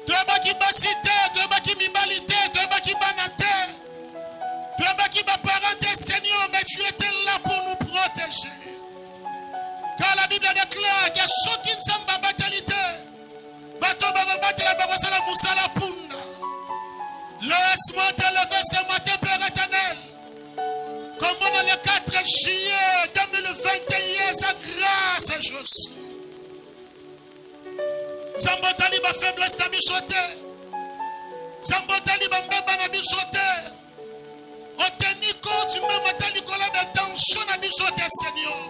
Toi qui basité, toi qui mibalité, toi qui banate, toi qui va parenté, Seigneur, mais tu étais là pour nous protéger. Car la Bible déclare que ceux qui ne sont pas batalité, bateau va battre la barre la moussala punda. Laisse-moi te lever ce matin, Père éternel. Comme on est le 4 juillet 2021, sa grâce est juste. Zambotali ba faiblesse na bisote. Zambotali ba mbeba na bisote. Oteni compte même matali kola de tension na bisote, Seigneur.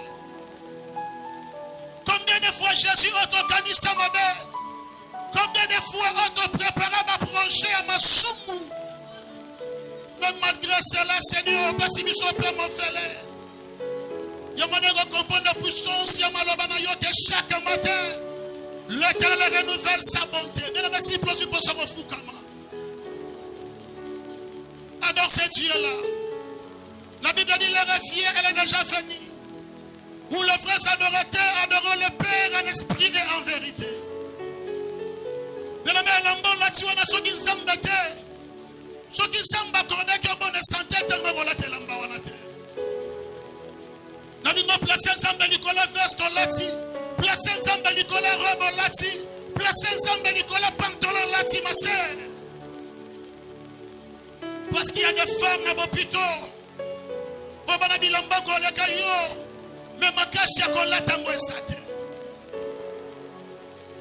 Combien de fois Jésus t'organise sa mabe? Combien de fois on te prépare ma projet à ma soumou? Mais malgré cela, Seigneur, parce que nous sommes pleinement fêlés. Il y a moyen de comprendre la puissance, il y a malobana yote chaque matin. L'Éternel renouvelle sa bonté. Bien merci pour ce que vous faites. Adore ce Dieu-là. La Bible dit les fière, elle est déjà finie. Où les frères adorateurs adorent le Père en esprit et en vérité. Bien aimé, l'ambon là-dessus, on a ceux qui nous embêtent. Ceux qui sont accordés qui ont bonne santé, tellement relaté l'ambawanate. Nous avons placé ensemble Nicolas veste au lati, placé ensemble Nicolas robe au lati, placé ensemble Nicolas pantalon lati, ma sœur. Parce qu'il y a des femmes dans l'hôpital. On va dire l'amba qu'on les caillou, mais ma cache qu'on l'attend et ça.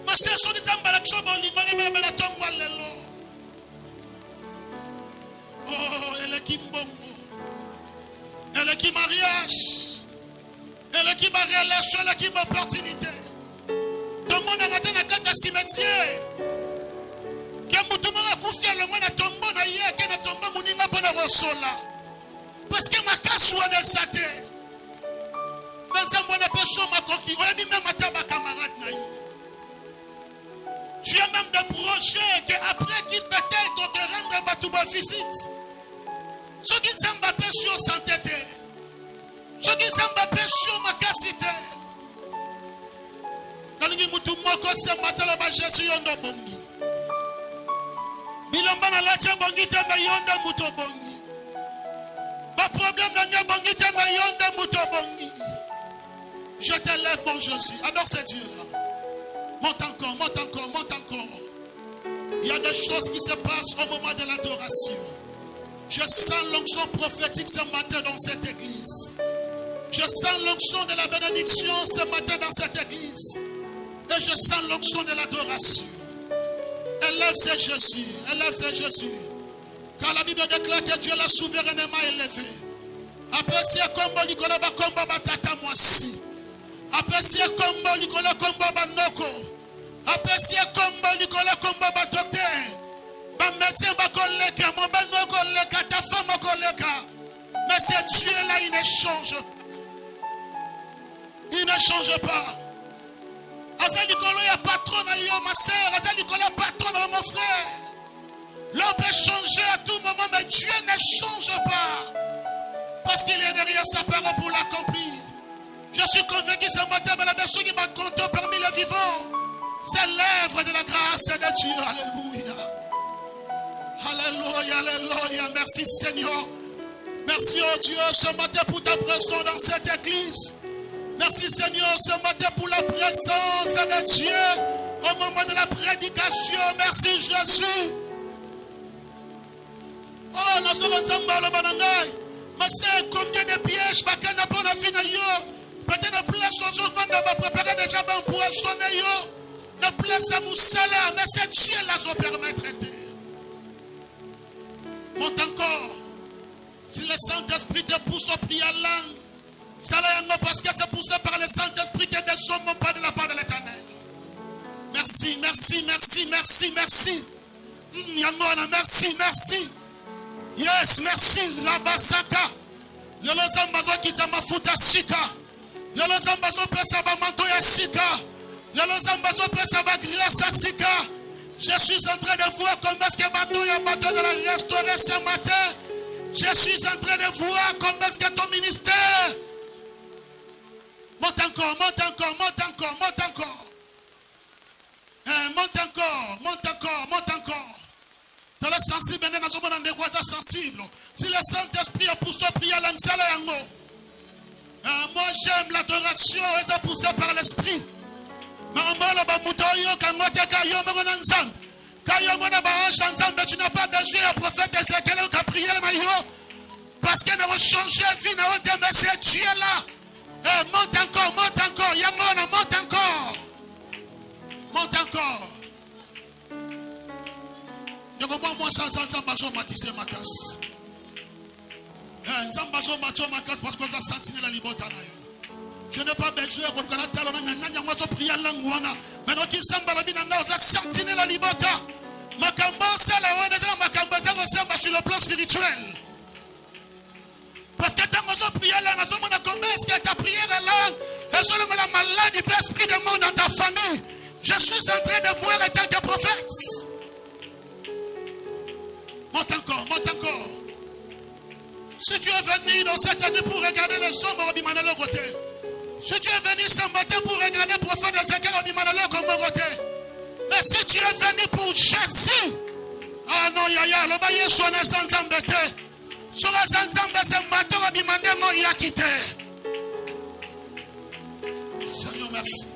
Ma sœur, son état balakso bon limone mais la tombe lelo. Oh, elle est qui mbongo. Elle est qui mariage. Elle est qui ma relation, elle est qui ma opportunité. Tout le monde a raté dans le cimetière. Quand tout le monde a confié le monde à tomber dans hier, quand a tombé mon ima pour le rossola. Parce que ma casse soit dans sa tête. Dans un bon aperçoit ma coquille. On a dit même à ta camarade naïe. Tu as même des projets qu'après qu'il peut-être on te rende à tout bon visite. Ceux qui sont pas sur santé, ceux qui sont pas sur ma cassité. Dans le mutu moko ce matin là Jésus yondo bongi. Bilamba na lacha bongi te ba yondo muto bongi. Pas problème na nya bongi te ba yondo muto bongi. Je t'élève mon Jésus. Adore ce Dieu là. Monte encore, monte encore, monte encore. Il y a des choses qui se passent au moment de l'adoration. Je sens l'onction prophétique ce matin dans cette église. Je sens l'onction de la bénédiction ce matin dans cette église. Et je sens l'onction de l'adoration. Élève ce Jésus, élève ce Jésus. Car la Bible déclare que Dieu l'a souverainement élevé. Appréciez comme Nicolas Bakomba Batata Moissi. Appréciez comme Nicolas Komba Banoko. Appréciez comme Nicolas Komba Docteur. Ba médecin ba koleka, mon bano koleka, ta femme koleka. Mais ce Dieu-là, il ne change pas. Il ne change pas. Azali Nicolas, il y a patron dans yo, ma soeur. Azali Nicolas, patron dans mon frère. L'homme peut changer à tout moment, mais Dieu ne change pas. Parce qu'il est derrière sa parole pour l'accomplir. Je suis convaincu ce matin, mais la personne qui m'a compté parmi les vivants, c'est l'œuvre de la grâce de Dieu. Alléluia. Alléluia, alléluia. Merci Seigneur. Merci oh Dieu ce matin pour ta présence dans cette église. Merci Seigneur ce matin pour la présence de Dieu au moment de la prédication. Merci Jésus. Oh, nous sommes ensemble. Mais c'est combien de pièges bakana pour la fin de yo. Peut-être de place aux enfants va préparer déjà pour sonner yo. De place à Moussala, mais c'est Dieu là qui permet de traiter. Monte encore. Si le Saint-Esprit te pousse au prier langue, ça là parce que c'est poussé par le Saint-Esprit que ne sommes pas de la part de l'Éternel. Merci, merci, merci, merci, merci. Yamona, merci, merci. Yes, merci. Rabasaka. Yolo zambazo kitama futa sika. Yolo zambazo pesa ba manto ya sika. Yolo zambazo pesa ba grâce sika. Je suis en train de voir comment est-ce que bateau de la restaurer ce matin. Je suis en train de voir comment est-ce que ton ministère. Monte encore, monte encore, monte encore, monte encore. Monte encore, monte encore, monte encore. C'est le sensible, sensible. Si le Saint-Esprit a poussé à prier à l'amsala yango. Moi j'aime l'adoration, elle est poussée par l'Esprit. Mais tu n'as pas besoin d'un prophète Ézéchiel qui a prié parce qu'elle a changé la vie, mais tu es là. Monte encore, Yamona, monte encore. Monte encore. Je ne moi sans baso matisse ma casse. Sans baso matisse ma casse parce qu'on a senti la liberté. Je n'ai pas besoin de prier la langue. Mais donc il semble que a senti la liberté. Ma cambo, c'est la sur le plan spirituel. Parce que quand on prie la langue, est-ce que ta prière est langue? Est-ce que la maladie peut esprit de monde dans ta famille? Je suis en train de voir en tant que prophète. Monte encore, monte encore. Si tu es venu dans cette année pour regarder les hommes, on va de l'autre côté. Si tu es venu ce matin pour regarder le prophète Ézéchiel, on va de l'autre côté. Mais si tu es venu pour Jésus, ah non, yaya, le baillet soit sans embêter. Sur la sans embêter, ce matin, on va demander mon yakité. Seigneur, merci.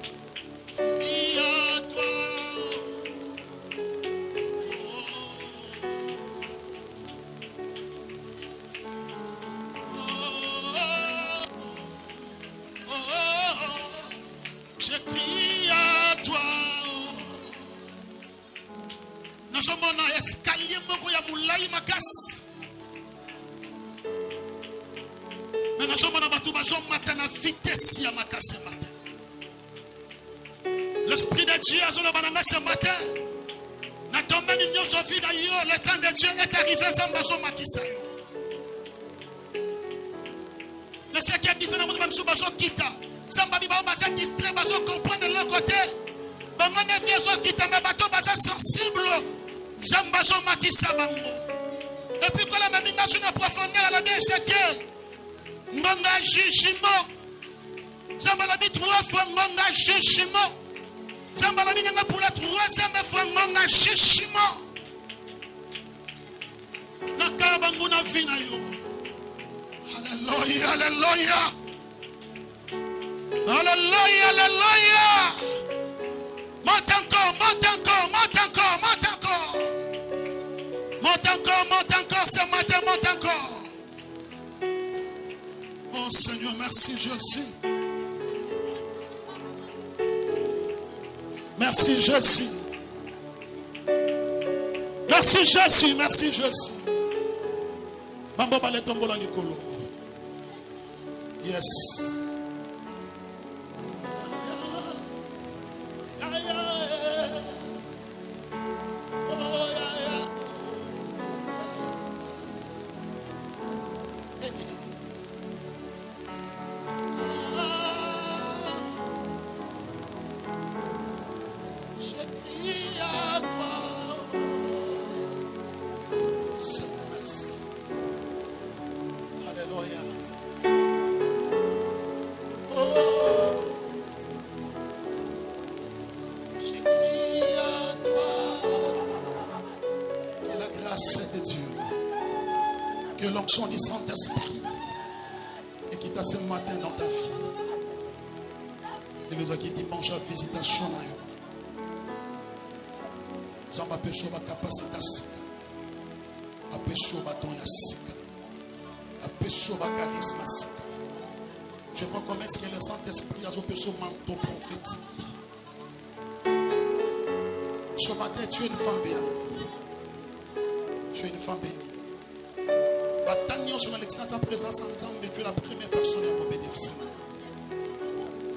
Et à toi. Je crie à toi. Nous sommes en escalier, mais nous sommes en matin à vitesse à ma casse matin. L'Esprit de Dieu a ce matin. Le temps de Dieu est arrivé sans matissa. Mais ce qui est bizarre, nous sommes quitta. Somebody va distrait, va comprendre de l'autre côté. Mais mon neveu qui t'a mis bateau, va sensible. Zambazo matissa bango. Et puis quand la même nation a profondeur à la bien Ézéchiel. Ngonga jugement. Zambalabi 3 fois ngonga jugement. Zambalabi n'a pour la 3e fois ngonga jugement. La kabanguna vina yo. Alléluia, alléluia. Alléluia, alléluia. Monte encore, monte encore, monte encore, monte encore. Monte encore ce matin, monte encore. Oh Seigneur, merci Jésus. Merci Jésus. Merci Jésus, merci Jésus. Mambo bale tombola likolo. Yes. L'onction du Saint-Esprit et qui t'a ce matin dans ta vie. Il nous a dit dimanche à visitation là. Zamba peso ba capacité sika. A peso ba don ya sika. A peso ba charisme sika. Je vois comment est-ce que le Saint-Esprit a peso manteau prophétique. Ce matin tu es une femme bénie. Tu es une femme bénie. Sur l'extase à présence ensemble, tu es la première personne à me bénéficier.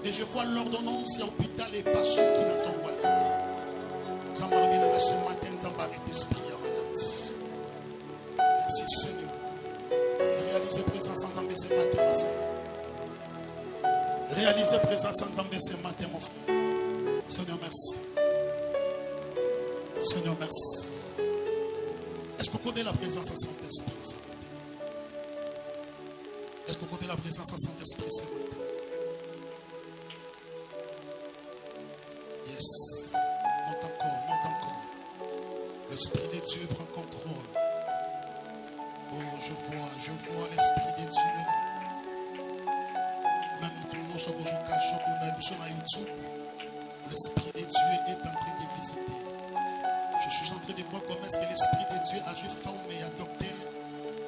Et je vois l'ordonnance et l'hôpital et pas ceux qui n'attendent pas. Zambalabina ce matin, Zambalé d'esprit à malade. Merci Seigneur. Réalisez présence ensemble ce matin, ma soeur. Réalisez présence ensemble ce matin, mon frère. Seigneur, merci. Seigneur, merci. Est-ce que vous connaissez la présence à Saint-Esprit ce matin? Est-ce que vous connaissez la présence à Saint-Esprit ce matin? Yes. Monte L'Esprit de Dieu prend contrôle. Oh, je vois l'Esprit de Dieu. Même nous sommes sur YouTube. L'Esprit de Dieu est en train de visiter. Je suis en train de voir comment est-ce que l'Esprit de Dieu a dû former et adopter.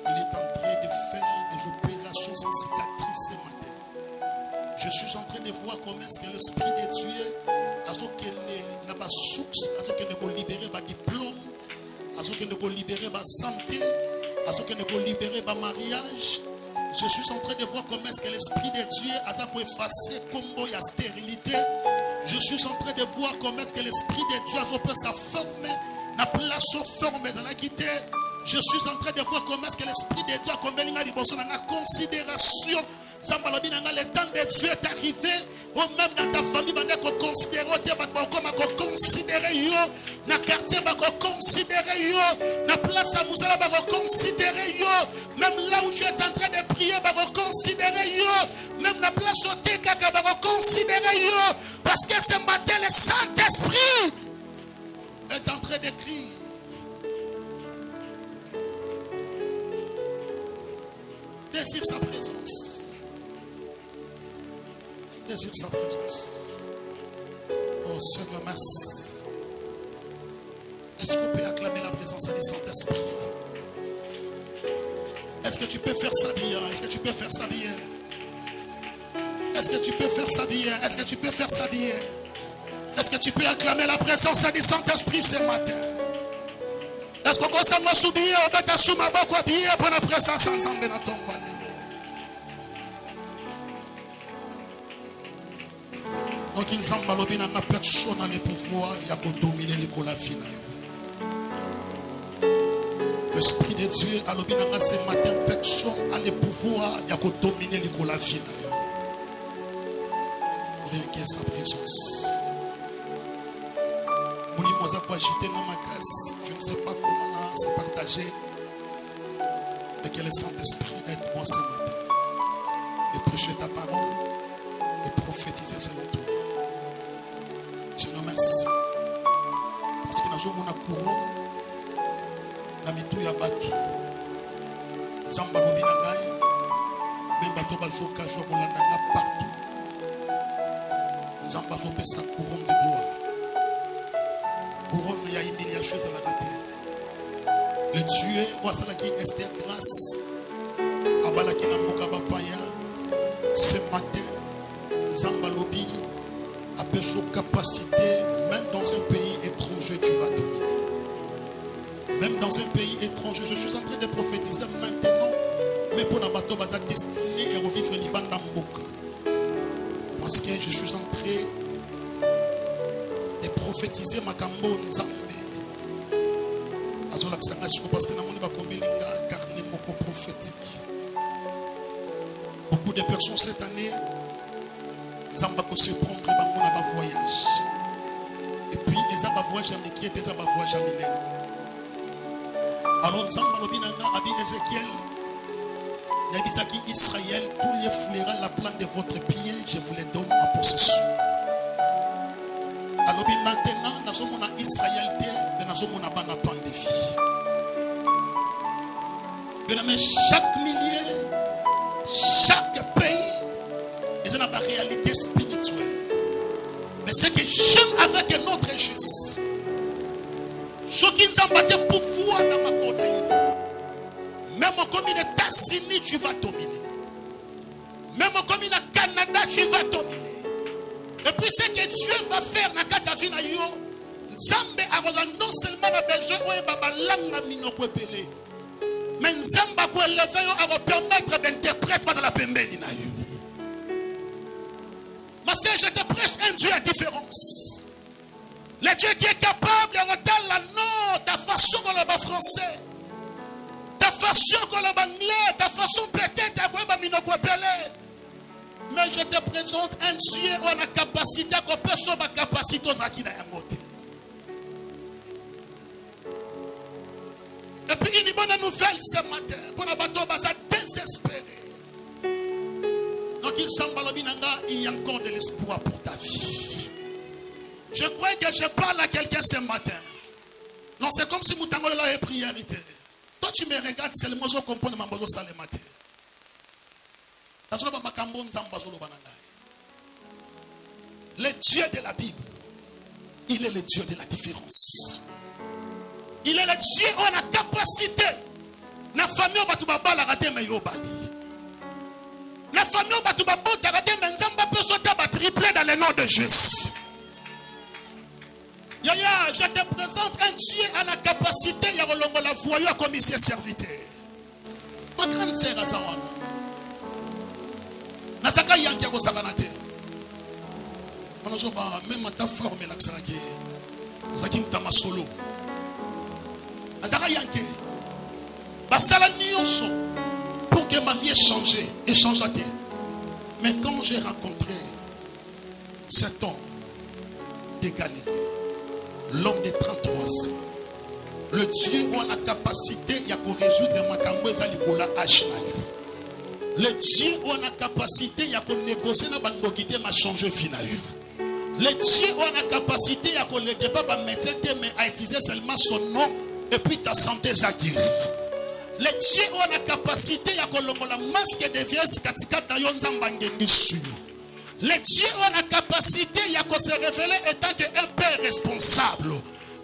Il est en train de faire des opérations sans cicatrices ce matin. Je suis en train de voir comment est-ce que l'Esprit de Dieu a ce qu'il n'a pas source, a ce qu'il n'a pas libéré par diplôme, a ce qu'il n'a pas libéré par santé, a ce qu'il n'a pas libéré par mariage. Je suis en train de voir comment est-ce que l'Esprit de Dieu a ça pour effacer combo et stérilité. Je suis en train de voir comment est-ce que l'Esprit de Dieu a ça sa forme, la place aux formes, elle a quitté. Je suis en train de voir comment est-ce que l'Esprit de Dieu a combien de considération. Le temps de Dieu est arrivé. Ou même dans ta famille, on va considérer, dans le quartier, on va considérer, dans la place à Moussala, on va considérer, même là où tu es en train de prier, on va considérer, même la place au Téka, on va considérer, parce que ce matin, le Saint-Esprit est en train d'écrire. Désire sa présence. Désire sa présence. Oh Seigneur, merci. Est-ce qu'on peut acclamer la présence du Saint-Esprit? Est-ce que tu peux faire ça bien? Est-ce que tu peux faire ça bien? Est-ce que tu peux faire ça bien? Est-ce que tu peux faire ça bien? Est-ce que tu peux acclamer la présence du Saint-Esprit ce matin? Est-ce qu'on peut s'en souvenir? On va t'assumer beaucoup bien pour la présence ensemble dans ton palais. Donc il semble que la personne a le pouvoir de dominer l'école finale. L'Esprit de Dieu a ce matin, personne a le pouvoir de dominer l'école finale. Rien que sa présence. Je ne sais pas comment se partager, mais que le Saint-Esprit aide-moi ce matin. Et prêcher ta parole et prophétiser selon toi. Seigneur, merci. Parce que nous avons une couronne, nous avons un bateau. Nous avons un bateau, même bateau, nous avons partout. Nous avons sa couronne de gloire. Couronne, il y a une milliard de choses dans la terre. Le Dieu, voici qui est grâce. Abalaki na mboka bapaya. Ce matin, Zambalobi a besoin de capacité, même dans un pays étranger, tu vas dominer. Même dans un pays étranger, je suis en train de prophétiser maintenant, mais pour Nabato Baza destiné à revivre Liban Mboka. Parce que je suis en train de prophétiser Makambo Nzambe. Parce que Namoni va combiner la carnet moko prophétique. Beaucoup de personnes cette année, Zamba ko se prendre dans un voyage. Et puis ils ont un voyage qui est un voyage à. Alors Zamba Lobinanga a dit Ézéchiel, Nabisaki Israël, tous les fleurs la plante de votre pied, je vous les donne en possession. Alors maintenant, nous sommes en Israël, nous sommes en Banapande de vie. Mais chaque millier, chaque pays, ils ont une réalité spirituelle. Mais c'est que j'aime avec notre richesse. Ce qui nous a battu pour pouvoir dans ma commune. Même comme il est États-Unis, tu vas dominer. Même comme il est Canada, tu vas dominer. Et puis ce que Dieu va faire dans la vie, Nzambe a non seulement besoin de la langue minopelée. Mais Nzamba ko élever à permettre d'interpréter pas à la pembeni na yo. Ma sœur, je te prêche un Dieu à différence. Le Dieu qui est capable de entendre la non, ta façon qu'on le français, ta façon qu'on le anglais, ta façon peut-être à quoi minopelé. Mais je te présente un Dieu qui a la capacité qu'on peut sauver la capacité aux acquis dans la montée. Et puis une bonne nouvelle ce matin pour la bateau basa désespéré. Donc il semble il y a encore de l'espoir pour ta vie. Je crois que je parle à quelqu'un ce matin. Non, c'est comme si Moutangola est priorité. Toi, tu me regardes seulement, je comprends ma mozo salemate. Le Dieu de la Bible, il est le Dieu de la différence. Il est le Dieu où on a la capacité. La famille où tu vas la rater, mais yo bali. La famille où tu vas la rater, mais nzamba peut sauter à tripler dans le nom de Jésus. Yaya, je te présente un Dieu à la capacité, il y a la voyou comme ici serviteur. Ma grande sœur à Zawana. Nasaka yankia ko sakanate. On a même ta forme l'axaki. Zaki mtama solo. Nasaka yanke. Basala nyonso pour que ma vie ait changé et change. Mais quand j'ai rencontré cet homme de Galilée, l'homme de 33 ans, le Dieu où on a la capacité de résoudre ma camboueza likola H-Life. Le Dieu où on a la capacité de négocier ma changer final. Le Dieu où on a la capacité de ne pas médecin mais à utiliser seulement son nom et puis ta santé s'acquiert. Le Dieu où on a la capacité de la masque de vieillesse katika tayonzamba ngengisu. Le Dieu où on a la capacité de se révéler étant un père responsable.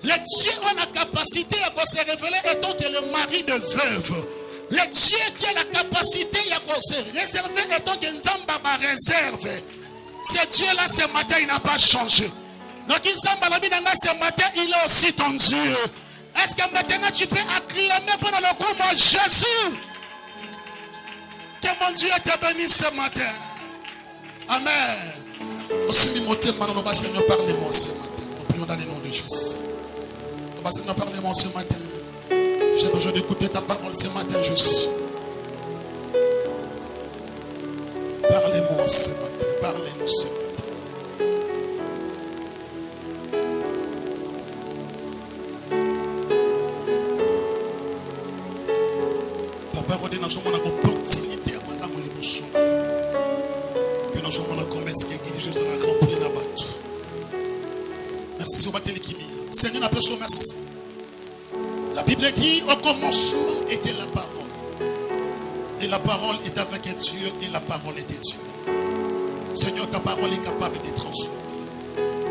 Le Dieu où on a la capacité de se révéler étant le mari de veuve. Le Dieu qui a la capacité de se réserver étant que Nzamba ma réserve. Ce Dieu-là ce matin il n'a pas changé. Donc Nzamba la vie ce matin il est aussi ton Dieu. Est-ce que maintenant tu peux acclamer pendant le coup mon Jésus? Que mon Dieu te bénisse ce matin. Amen. Aussi, Seigneur, parlez-moi ce matin. Nous prions dans le nom de Jésus. Seigneur, parlez-moi ce matin. J'ai besoin d'écouter ta parole ce matin, Jésus. Parlez-moi ce matin. Parlez-nous ce matin. Papa, redonnez-nous une opportunité à madame l'émotion. Que nous sommes comme est-ce que l'église de la remplie la batte. Merci au bâtiment qui m'y. Seigneur, appelle son merci. La Bible dit au commencement était la parole. Et la parole est avec Dieu et la parole était Dieu. Seigneur, ta parole est capable de transformer.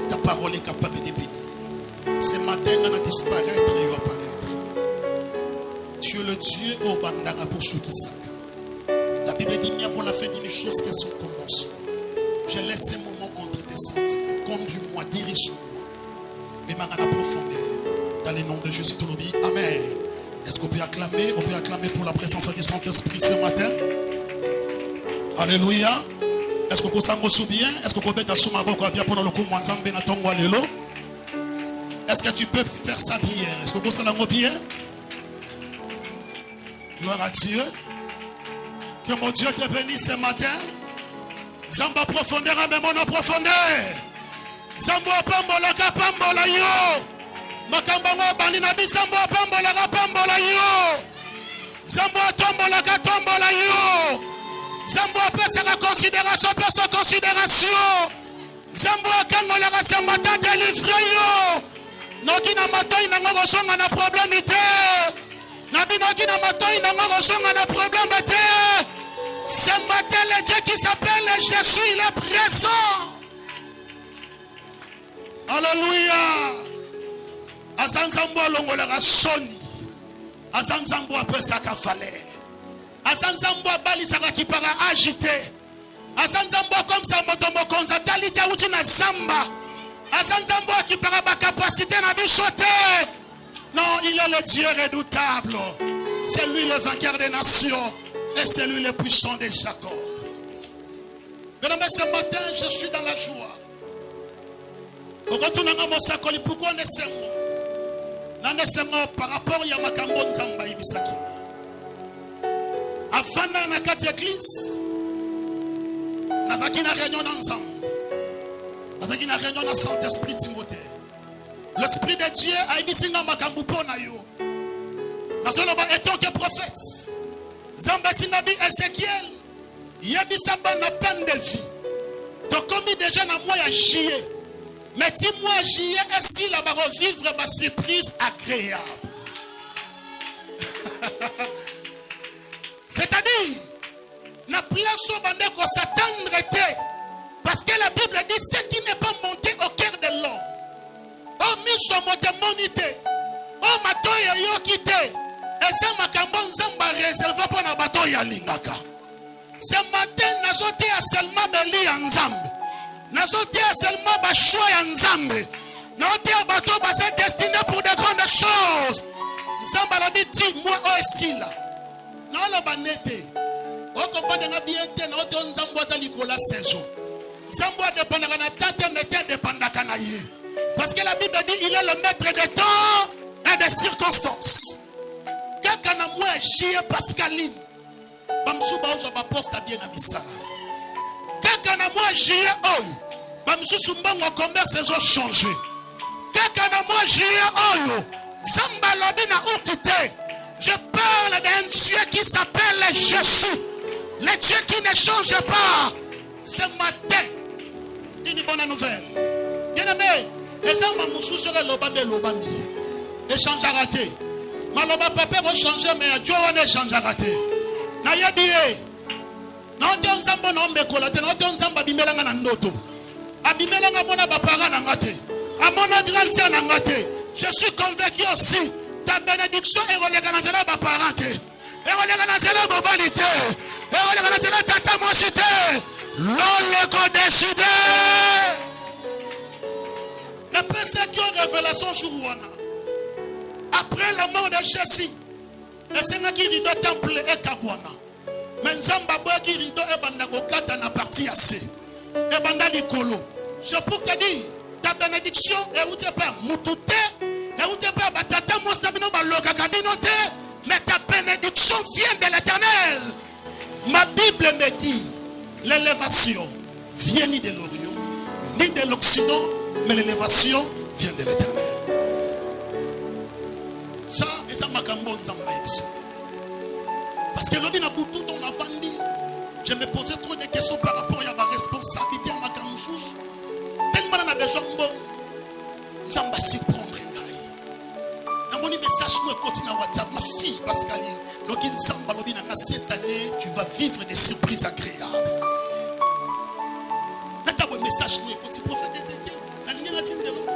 Ta parole est capable de bénir. Ce matin, on a disparaître et apparaître. Tu es le Dieu au bandara pour ceux qui s'accordent. La Bible dit mieux vaut la fin d'une chose que son commencement. Je laisse ces moments entre tes sentiments. Conduis-moi, dirige-moi. Mais ma profondeur. Dans le nom de Jésus, tout le monde. Amen. Est-ce qu'on peut acclamer? On peut acclamer pour la présence du Saint-Esprit ce matin. Alléluia. Est-ce qu'on peut s'en bien? Est-ce qu'on peut mettre sur ma boca bien pour le coup Mwanzambe na tongo alelo? Est-ce que tu peux faire ça bien? Est-ce qu'on peut s'en bien? Gloire à Dieu. Que mon Dieu te bénisse ce matin. Zamba profondeur, mais mon profondeur. Zamba pambola kapambola yo. Makamba bani na bisambo pambola kapambola yo. Zamba tombola katombola yo. Zambo pesa la considération, pesa considération. Zambo kangola ka ce matin délivré yo. Noki na matin na ngo songa na problème té. Na binoki na matin na ngo songa na problème té. Ce matin le Dieu qui s'appelle Jésus, il est présent. Alléluia. Azanzambo longola ka soni. Azanzambo pesa ka valeur. Azanzambo balisaka qui para agité. Azanzambo comme ça motomo konza talite uti na zamba. Azanzambo qui para ba capacité na bichoté. Non, il est le Dieu redoutable. C'est lui le vainqueur des nations et c'est lui le puissant de Jacob. Mesdames, ce matin, je suis dans la joie. Pourquoi on par rapport à Yamakambo Nzamba Ibisakina. Avant na kati église, nazaki na réunion ensemble. Nazaki na réunion na Saint-Esprit Timothée. L'Esprit de Dieu a ibisinga makambu pona yo. Nazoloba étant que prophète. Zamba sinabi Ézéchiel, yebisamba na peine de vie. Donc comme déjà na moya chier. Mais dis-moi, j'y ai ainsi là-bas revivre ma surprise agréable. C'est-à-dire, la place où on s'attendre était. Parce que la Bible dit ce qui n'est pas monté au cœur de l'homme. Oh, mis sur mon monité. Oh, ma toya yo quitté. Et ça m'a cambon zamba réservé pour la bateau ya lingaka. Ce matin, nous avons seulement beli en zambe. Nous avons seulement bachoua en zambe. Nous avons bateau basé destiné pour de grandes choses. Zamba la dit, moi aussi là. Nous avons banete. On comprend bien que nous avons zambo za Nicolas saison. Zambo dépend de la tête, mais dépend de la canaille. Parce que la Bible dit, il est le maître des temps et des circonstances. Quand on a moins chié Pascaline. Bamsouba ozo baposta bien na misala. Kaka na moi j'ai oyo. Bamsousu mbango commerce ont changé. Kaka na moi j'ai oyo. Zamba lobi na outité. Je parle d'un Dieu qui s'appelle Jésus. Le Dieu qui ne change pas. Ce matin, une bonne nouvelle. Bien aimé, les hommes moussou sur le lobambi lobambi. Échange à rater. Maloba papa va changer mais Dieu on échange à rater. Na yebie na ote nzambo na ombekola te na ote nzamba bimelanga na ndoto abimelanga mona bapara na ngate amona grande sœur na ngate. Je suis convaincu aussi ta bénédiction est relega na zela bapara te et relega na zela bobali te et relega na zela tata mosi te l'on ko décidé ne pensez qu'il y a une révélation jour après la mort de Jésus. Et c'est là qui rideau temple et kabwana. Mais nzamba boya qui rideau et banda kokata na partie assez. Et banda likolo. Je peux te dire, ta bénédiction est où tu pas mutute, et où tu pas batata mostabino baloka kabinote, mais ta bénédiction vient de l'Éternel. Ma Bible me dit, l'élévation vient ni de l'Orient, ni de l'Occident, mais l'élévation vient de l'Éternel. Ça, et ça m'a parce que l'homme n'a pas tout on a vendu. Je me posais trop de questions par rapport à ma responsabilité à ma camusous. Tellement on a besoin de bon. Ça m'a si prendre un gars. Mon message me continue à WhatsApp. Ma fille Pascaline, donc cette année, tu vas vivre des surprises agréables. Là, tu as un message nous écoute, prophète Ézéchiel. La ligne de l'homme,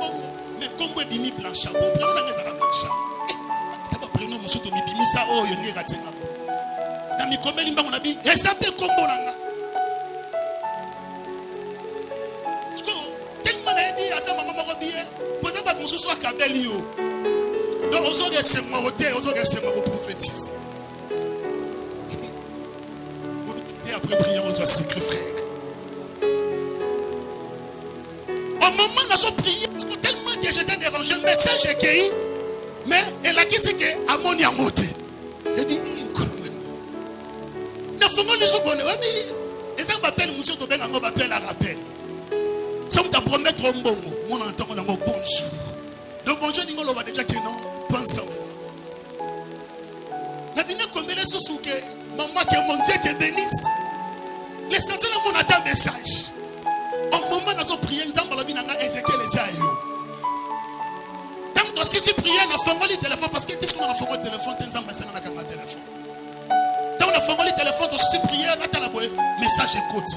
mais comme vous bimi blancha, vous prenez la maison blancha. Prénom monsieur Tomi bimi ça oh yo ngira tsenga na mi komeli mbango na bi esape kombo nanga sko tellement na bi asa mama moko biye poza ba mususu akabeli yo donc ozo de semwa hote ozo de semwa pour prophétiser et après prière ozo secret frère au moment où nous prié tellement que j'étais dérangé le message est cueilli. Mais elle a dit que Amoni a monté. Elle dit ne faut pas les secondes. Et ça m'appelle monsieur Tobé, on m'appelle à rappel. Ça me t'a promettre un bon mot. Mon entend mon bonjour. Donc bonjour, on va déjà que non. Pense à moi. La vie n'est comme elle est sous que maman que mon Dieu te bénisse. L'essentiel de mon attend message. Au moment où nous avons prié, nous avons prié Ézéchiel et Zaïo. Si tu pries, on a fait le téléphone parce que qu'est-ce qu'on a fait le téléphone, tu as un téléphone. Quand on a fait le téléphone, si tu pries, on a un message écoute.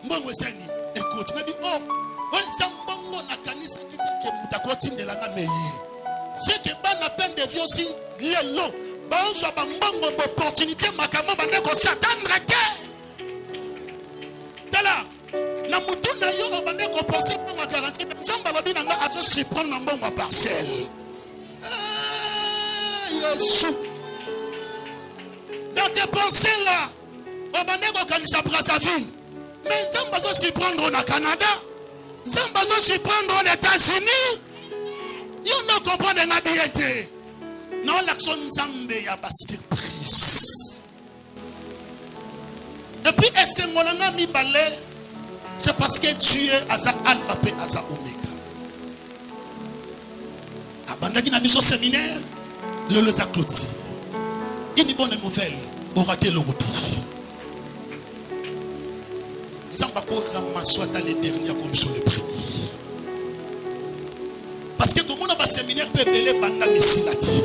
Moi, je sais écoute. Je dis, oh, on a kanisa qui t'a continué de la meilleure. C'est que ban la peine de vie aussi, les lots. Ban je bango opportunité, ma camarade, on s'attendre à terre. T'es là. Na mutu na yo obande ko penser pour ma garantie nzamba lobi nanga azo se prendre na mbongo parcelle Yesu dans tes pensées là obande ko kanisa Brazzaville mais nzamba azo se prendre na Canada nzamba azo se prendre aux États-Unis yo ne comprendre na biete non l'action nzambe ya ba surprise depuis esengolanga mi balé. C'est parce que tu es Asa Alpha P Asa Omega. Abandaki na biso séminaire, le les a clôturé. Une bonne nouvelle, aura-t-il le retour. Zamba ko ramassoi les derniers comme sur le premier. Parce que tout le monde a un séminaire peut belé banda misilati.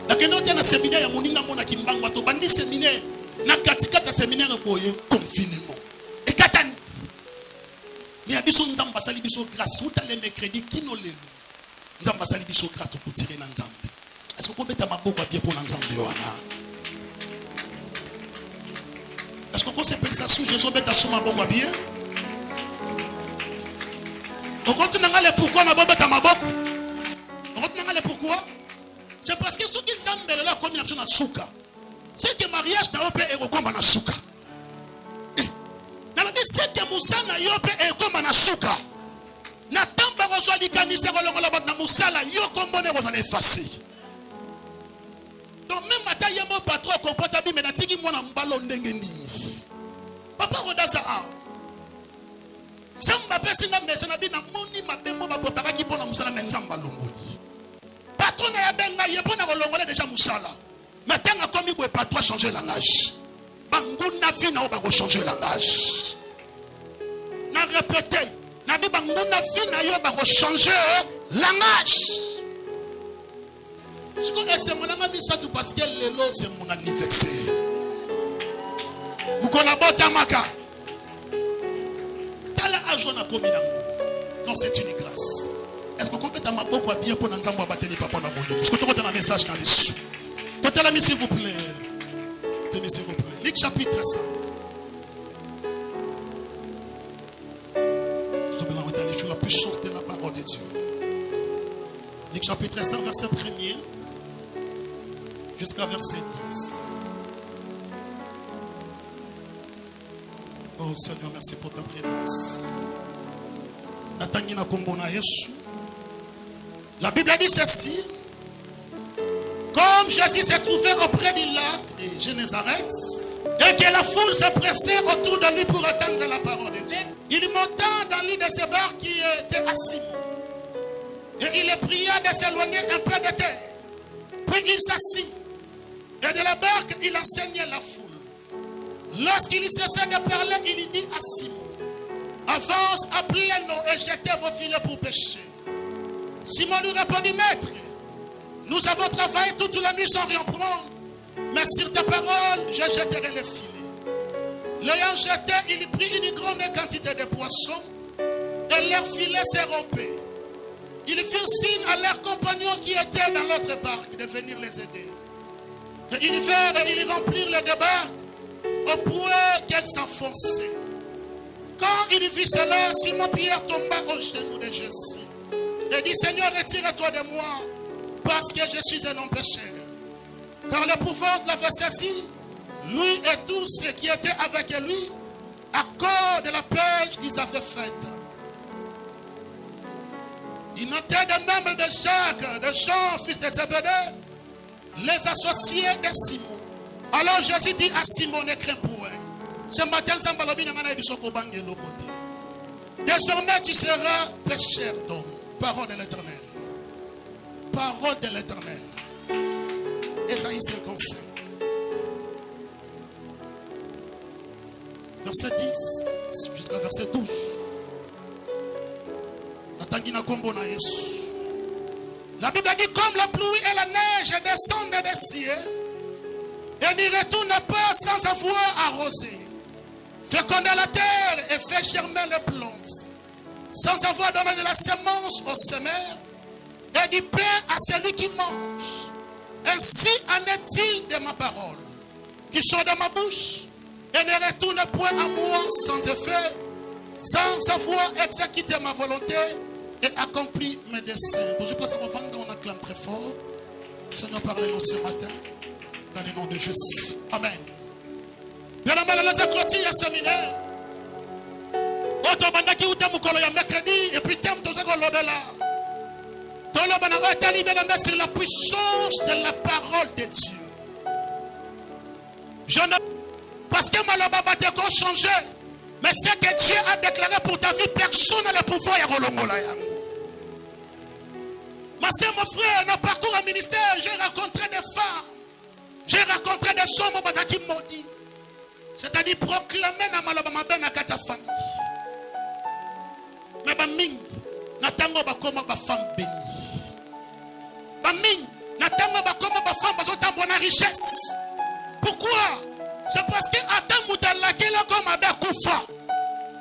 La kendo tena séminaire ya moninga mona kimbangwa to bandi séminaire na katikata séminaire boye confinement. Et katani. Ni abiso nzamba sali biso grâce uta le mercredi kino lelo. Nzamba sali biso grâce pour tirer na nzambe. Est-ce que ko beta maboko bien pour nzambe wana? Est-ce qu'on se peut ça sous Jésus beta suma boko bien? On continue à aller pourquoi na bobeta maboko? On continue à aller pourquoi? C'est parce que ceux qui nzambe la combinaison na suka. C'est que mariage na ope e komba na suka. Na la c'est que musana yope e komba na suka. Na tamba ko di kanisa ko longola na musala yo kombone ko va effacer. Donc même ata yemo patron comporta bi menatiki mwana mbalo ndenge ndini. Papa rodaza a. Samba pesi na mesana bi na moni mabemo ba prepara ki pona musala menzamba longoli. Patron na benga yepona ko longola déjà musala. Maintenant comme il peut pas toi changer langage. Banguna fi na ba ko changer langage. Na répéter, na bi banguna fi na yo ba ko changer langage. C'est mon ami ça tout parce que lelo c'est mon anniversaire. Mukona bota maka. Tala ajona komi nango. Non, c'est une grâce. Est-ce que vous pouvez ma beaucoup bien pour nous envoyer battre les papas dans mon Est-ce que tu as un message dans les sous? Côté s'il vous plaît. Tenez s'il vous plaît. Luc chapitre 5. Nous allons retenir sur la puissance de la parole de Dieu. Luc chapitre 5 verset 1er jusqu'à verset 10. Oh Seigneur, merci pour ta présence. La Bible dit ceci. Comme Jésus s'est trouvé auprès du lac de Génézareth et que la foule se pressait autour de lui pour attendre la parole de Dieu, il monta dans l'une de ces barques qui était à Simon. Et il le pria de s'éloigner un peu de terre. Puis il s'assit. Et de la barque, il enseignait la foule. Lorsqu'il cessait de parler, il dit à Simon: avance à pleine eau et jetez vos filets pour pêcher. Simon lui répondit: Maître, nous avons travaillé toute la nuit sans rien prendre, mais sur ta parole, je jetterai les filets. L'ayant jeté, il prit une grande quantité de poissons et leurs filets s'est rompus. Ils firent signe à leurs compagnons qui étaient dans l'autre barque de venir les aider. Et ils vinrent et ils remplirent les deux barques au point qu'elles s'enfonçaient. Quand il vit cela, Simon-Pierre tomba au genou de Jésus et dit: Seigneur, retire-toi de moi, parce que je suis un homme pécheur. Car l'épouvante l'avait saisi, lui et tous ceux qui étaient avec lui, à cause de la pêche qu'ils avaient faite. Il notait des membres de Jacques, de Jean, fils de Zébédée, les associés de Simon. Alors Jésus dit à Simon: ne crains point. Ce matin, désormais tu seras pécheur d'hommes. Parole de l'Éternel. Parole de l'Éternel. Ésaïe 55. Verset 10 jusqu'à verset 12. La Bible dit: comme la pluie et la neige descendent des cieux et n'y retournent pas sans avoir arrosé, féconder la terre et fait germer les plantes, sans avoir donné de la semence au semeur et du pain à celui qui mange. Ainsi en est-il de ma parole qui sort de ma bouche et ne retourne point à moi sans effet, sans avoir exécuté ma volonté et accompli mes desseins. Donc je place à vendre, on acclame très fort. Seigneur, parlez-nous ce matin dans le nom de Jésus. Amen. Bien aimé, les accrotis à séminaire. Autre bande qui est au mercredi et puis thème de ce qu'on l'a là. Dans le bande sur la puissance de la parole de Dieu. Je ne parce que malheureusement tu as changé, mais ce que Dieu a déclaré pour ta vie, personne n'a le pouvoir à relongola. Ma soeur, mon frère, dans le parcours au ministère, j'ai rencontré des femmes. J'ai rencontré des hommes qui m'ont dit: C'est-à-dire proclamer na maloba mabe na kata famille. Mais ba mingi na tango ba koma ba femme bénie. Ba mingi na tango ba koma ba femme bazo tambo na richesse. Pourquoi? C'est parce que Adam mutala kela koma ba kufa.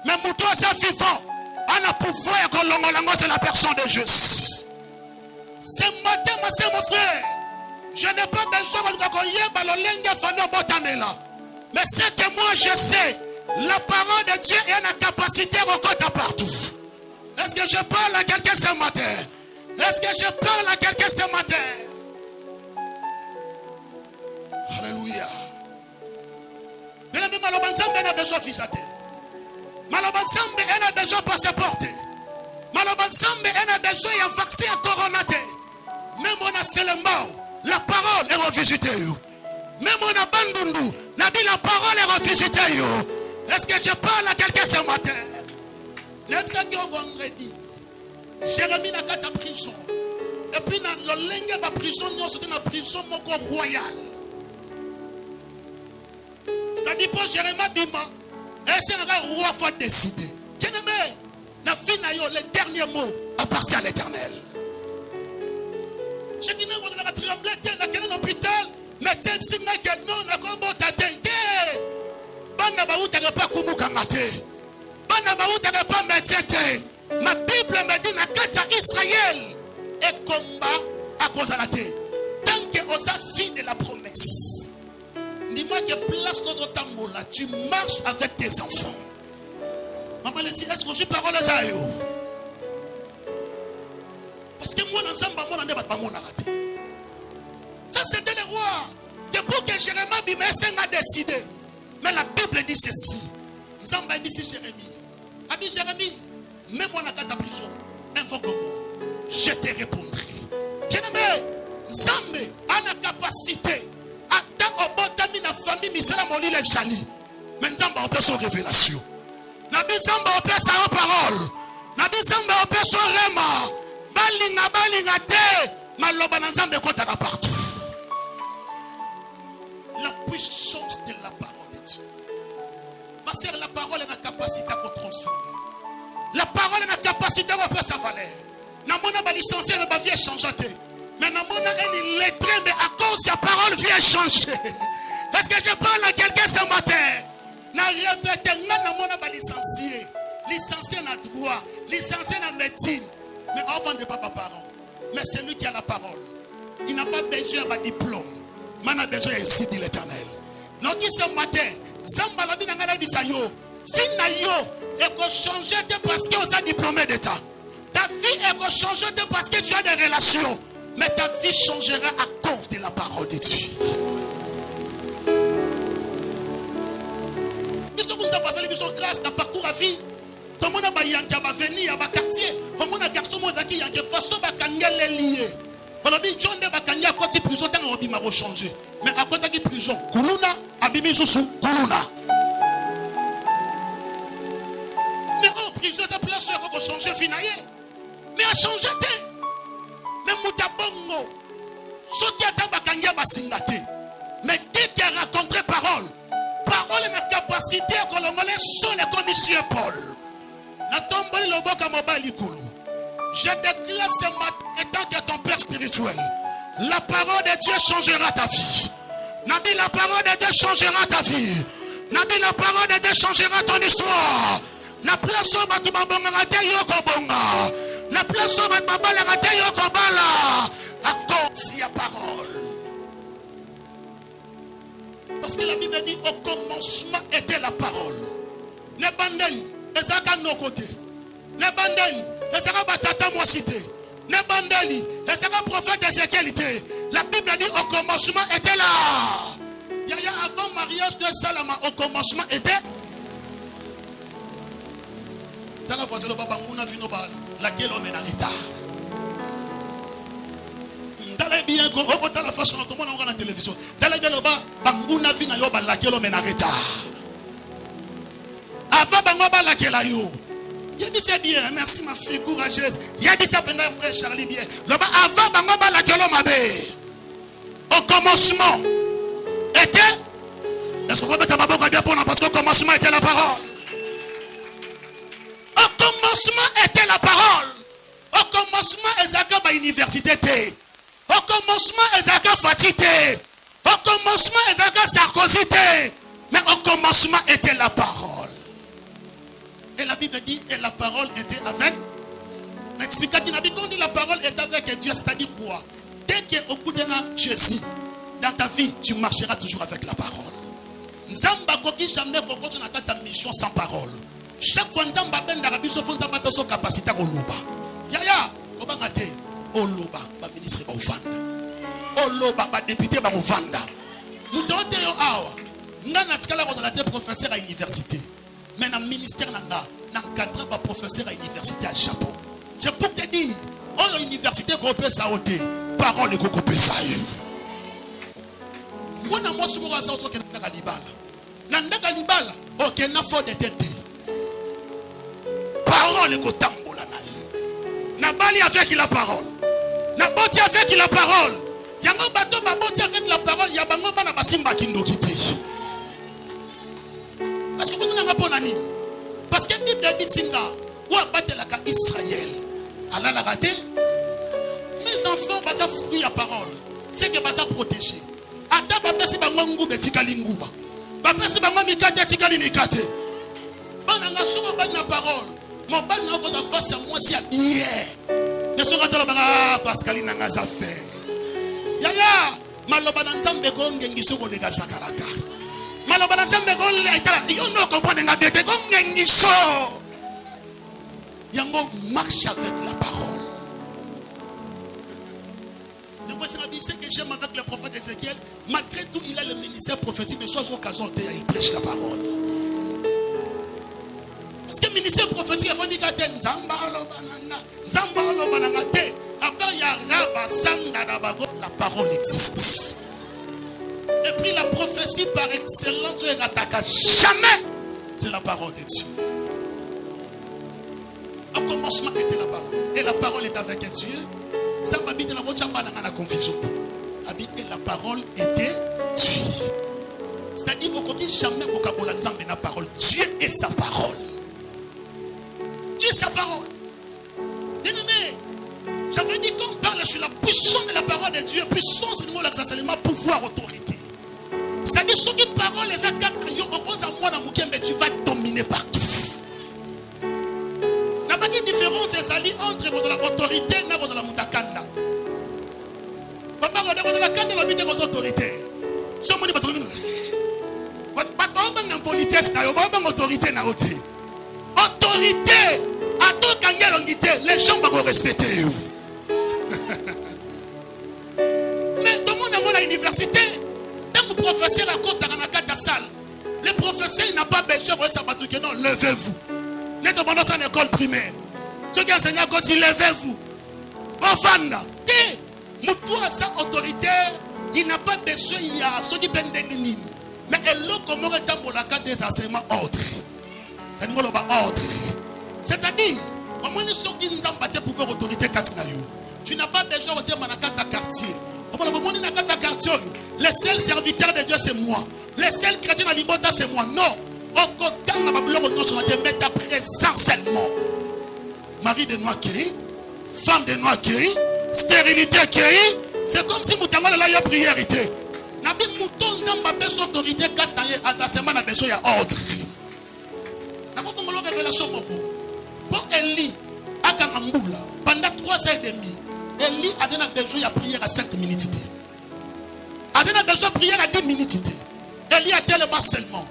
Mais muto sa vivant. On a pouvoir que l'ongolango c'est la personne de juste. Ce matin, ma soeur, mon frère, je n'ai pas besoin de famille. Mais c'est que moi je sais, la parole de Dieu est une capacité à partout. Est-ce que je parle à quelqu'un ce matin? Est-ce que je parle à quelqu'un ce matin? Alléluia. Bien aimé, Malobanzambe a besoin de fils à terre. Malobanzambe a besoin de passeporte. Malobanzambe a besoin d'un vaccin à coronaté. Même on a Selembao, la parole est revisitée. Même on a Bandundu, la parole est revisitée. Est-ce que je parle à quelqu'un ce matin? L'exemple vendredi, Jérémie n'a qu'à sa prison. Et puis dans le lingue de la prison, c'était une prison royale. C'est-à-dire pour Jérémie Bima, et c'est un roi faut décider. La fin le dernier mot appartient à l'Éternel. Je dis non, on a tremblé, on a un hôpital, mais tu sais que non, on a comme on t'a dit, bana ba uta pas kumu kamate, bana ba uta pas médecin. Ma Bible me dit na kata Israël et combat à cause de la terre. Tant que on a fini de la promesse, dis-moi que place notre tambola, tu marches avec tes enfants. Maman le dit, est-ce que j'ai parole à ça? Parce que moi, dans Zamba, moi, ça, c'était le roi. Depuis que Jérémie a décidé. Mais la Bible dit ceci. Zamba dit c'est Jérémie. A dit Jérémie, même moi, dans ta prison, invoque-moi. Je te répondrai. Zambé a la capacité. Attends au bon temps, la famille, Misala Moli les Chali. Mais Zamba, on peut son révélation. Nabi Zamba opère sa parole. Nabi Zamba opère son rema. Balinga te. Maloba na Zamba kotaka partout. La puissance de la parole de Dieu. Ma sœur, la parole a la capacité à transformer. La parole a la capacité à faire sa valeur. Namona ba licencié ne ba vie changer. Mais namona est lettré mais à cause de la parole vient changer. Est-ce que je parle à quelqu'un ce matin? Na répété na mona ba licencié na droit, licencié na médecine, mais on vend pas parole. Mais c'est lui qui a la parole. Il n'a pas besoin de diplôme. Mais il a besoin ici de l'Éternel. Donc ce matin, Zamba la bina ngala bisayo, fin na yo et qu'on changer parce que on a diplômé d'État. Ta vie est changée parce que tu as des relations, mais ta vie changera à cause de la parole de Dieu. Nous avons passé les grâce dans parcours à vie. Comme on a venir à quartier, comme on a garçon qui y a de façon à kangel lié. On a dit John de Bakanya à côté prison, on a dit m'a changé. Mais à côté de prison, Kuluna, Abimi Soussou, Kuluna. Mais en prison, ça place qu'on a changé finalement. Mais a changé. Mais Moutabongo, ce qui a été Bakanya Basingate. Mais dès qu'il a rencontré parole. Parole et la capacité à colonger sur les conditions Paul. Je déclare ce matin étant que ton père spirituel. La parole de Dieu changera ta vie. Nabi, la parole de Dieu changera ta vie. Nabi, la parole de Dieu changera ton histoire. La place où tu vas bonga. La place où tu vas bonga. À cause de la parole. Parce que la Bible dit au commencement était la parole. Les bandels, les zaka nos côtés. Les bandels, les zaka batata moi cité. Les bandels, les zaka prophète Ézéchiel. La Bible dit au commencement était là. Il y a avant mariage de Salama, au commencement était. Dans la voiture, on a vu laquelle on est en retard. T'allais bien qu'on reporte la façon dont on regarde la télévision. T'allais bien là-bas, Banguna vina yo laquelle on est en retard. Avant Bangoba laquelle yo. Il a dit c'est bien, merci ma fille courageuse. Il a dit ça pendant frère Charlie bien. Là-bas avant Bangoba laquelle on m'a. Au commencement était Est-ce qu'on peut mettre ma boca bien pour nous? Parce qu'au commencement était la parole. Au commencement était la parole. Au commencement, Ezaka ma université. Au commencement, Ezaka Fatité. Au commencement, Ezaka Sarkozy. Mais au commencement était la parole. Et la Bible dit, et la parole était avec. M'explique qu'il a dit, quand on dit la parole est avec Dieu, c'est-à-dire quoi? Dès qu'au bout de Jésus, dans ta vie, tu marcheras toujours avec la parole. Nzamba koki jamais koko na ta mission sans parole. Chaque fois nzamba ben d'Arabie sauf nzamba pe so capacité ko loba. Yaya, obanga te, oloba ba ministre ba ovanda. Oloba ba député ba ovanda. Mutote yo awa. Nga na tikala ko na te professeur à université. Mais dans ministère nanga, na cadre ba professeur à université à Japon. C'est pour te dire, oh université ko pe sa oté, parole ko pe sa yo. Moi na mo sumo ka sa oto ke na libala. Nandaka libala, ok, na fo de tête. Parole ko tambola na. Na bali avec la parole. Na boti avec la parole. Yango bato ba boti avec la parole, ya bango bana basimba kindoki te. Parce que vous n'avez pas nani. Parce que Bible dit singa, ou abattre la Israël. Allah l'a raté. Mes enfants basa fruit la parole. C'est que basa protéger. Ata ba pesi ba ngongu betikali nguba. Ba pesi ba mamikate tikali mikate. Bana ngasoma bana parole. Mon bana ko da face à moi si a bien. Ne sera pas là Pascaline nanga za fait. Yaya, maloba na nzambe ko ngengiso ko lega sakaraka. Maloba na nzambe ko le itala. Yo no comprendre nga bete ko ngengiso. Yango marche avec la parole. C'est que j'aime avec le prophète Ézéchiel. Malgré tout, il a le ministère prophétique, mais soit occasion, il prêche la parole. Parce que le ministère prophétique, il faut dire que la parole existe. Et puis la prophétie par excellence, jamais, c'est la parole de Dieu. Au commencement était la parole. Et la parole est avec Dieu. Et la parole était Dieu. C'est-à-dire qu'on dit jamais la parole. Dieu est sa parole. Dieu est sa parole. Bien-aimé, j'avais dit qu'on parle sur la puissance de la parole de Dieu. Puissance, c'est le mot l'exacerlement, pouvoir, autorité. C'est-à-dire ceux qui parlent les actes, tu vas dominer partout. La petite différence est entre l'autorité et la mutakanda. Papa, vous avez la canne de l'autorité. Si on dit politesse, autorité. Autorité, à tout les gens vont respecter. Mais tout le monde à l'université, quand vous professez la côte dans la salle, le professeur n'a pas besoin de savoir que non, levez-vous. Les demandants en école primaire. Ceux qui enseignent quand ils levez-vous. Enfant, Moutoua sa autorité, il n'a pas besoin, il y a ceux qui pendent des lignes. Mais elle l'a comme on est dans la carte des enseignements ordre. C'est-à-dire, comment nous sommes qui nous ont battu pour faire autorité Katsinayo. Tu n'as pas besoin de dire dans la carte quartier. Les seuls serviteurs de Dieu, c'est moi. Les seuls chrétiens de Libota, c'est moi. Non. On met ta présence seulement. Mari de noix qui, femme de noix qui, stérilité qui, c'est comme si Moutama la a priorité. Nabi Mouton Zamba besoin d'autorité quand à semaine a besoin d'ordre. N'a pas fait révélation beaucoup. Pour Eli, à Kamambula, pendant 3 ans et demi, Eli a besoin de prier à 5 minutes. A besoin de prier à 10 minutes. Eli a tellement seulement.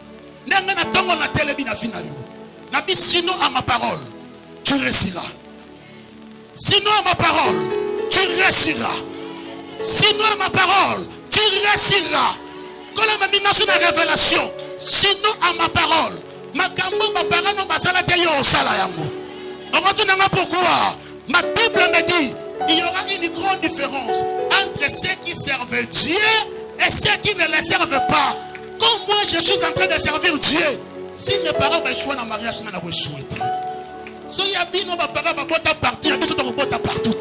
Sinon à ma parole, tu réussiras. Sinon à ma parole, tu réussiras. Sinon à ma parole, tu réussiras. Quand la mamination de révélation, sinon à ma parole, ma cambo, ma parole, ma salade, yo salayamo. On retourne pourquoi? Ma Bible me dit, il y aura une grande différence entre ceux qui servent Dieu et ceux qui ne le servent pas. Comme moi je suis en train de servir Dieu, si mes parents m'échouent dans le mariage, je n'ai pas souhaité. Si il y a bien mes parents m'ont partout, il y a bien mes parents partout.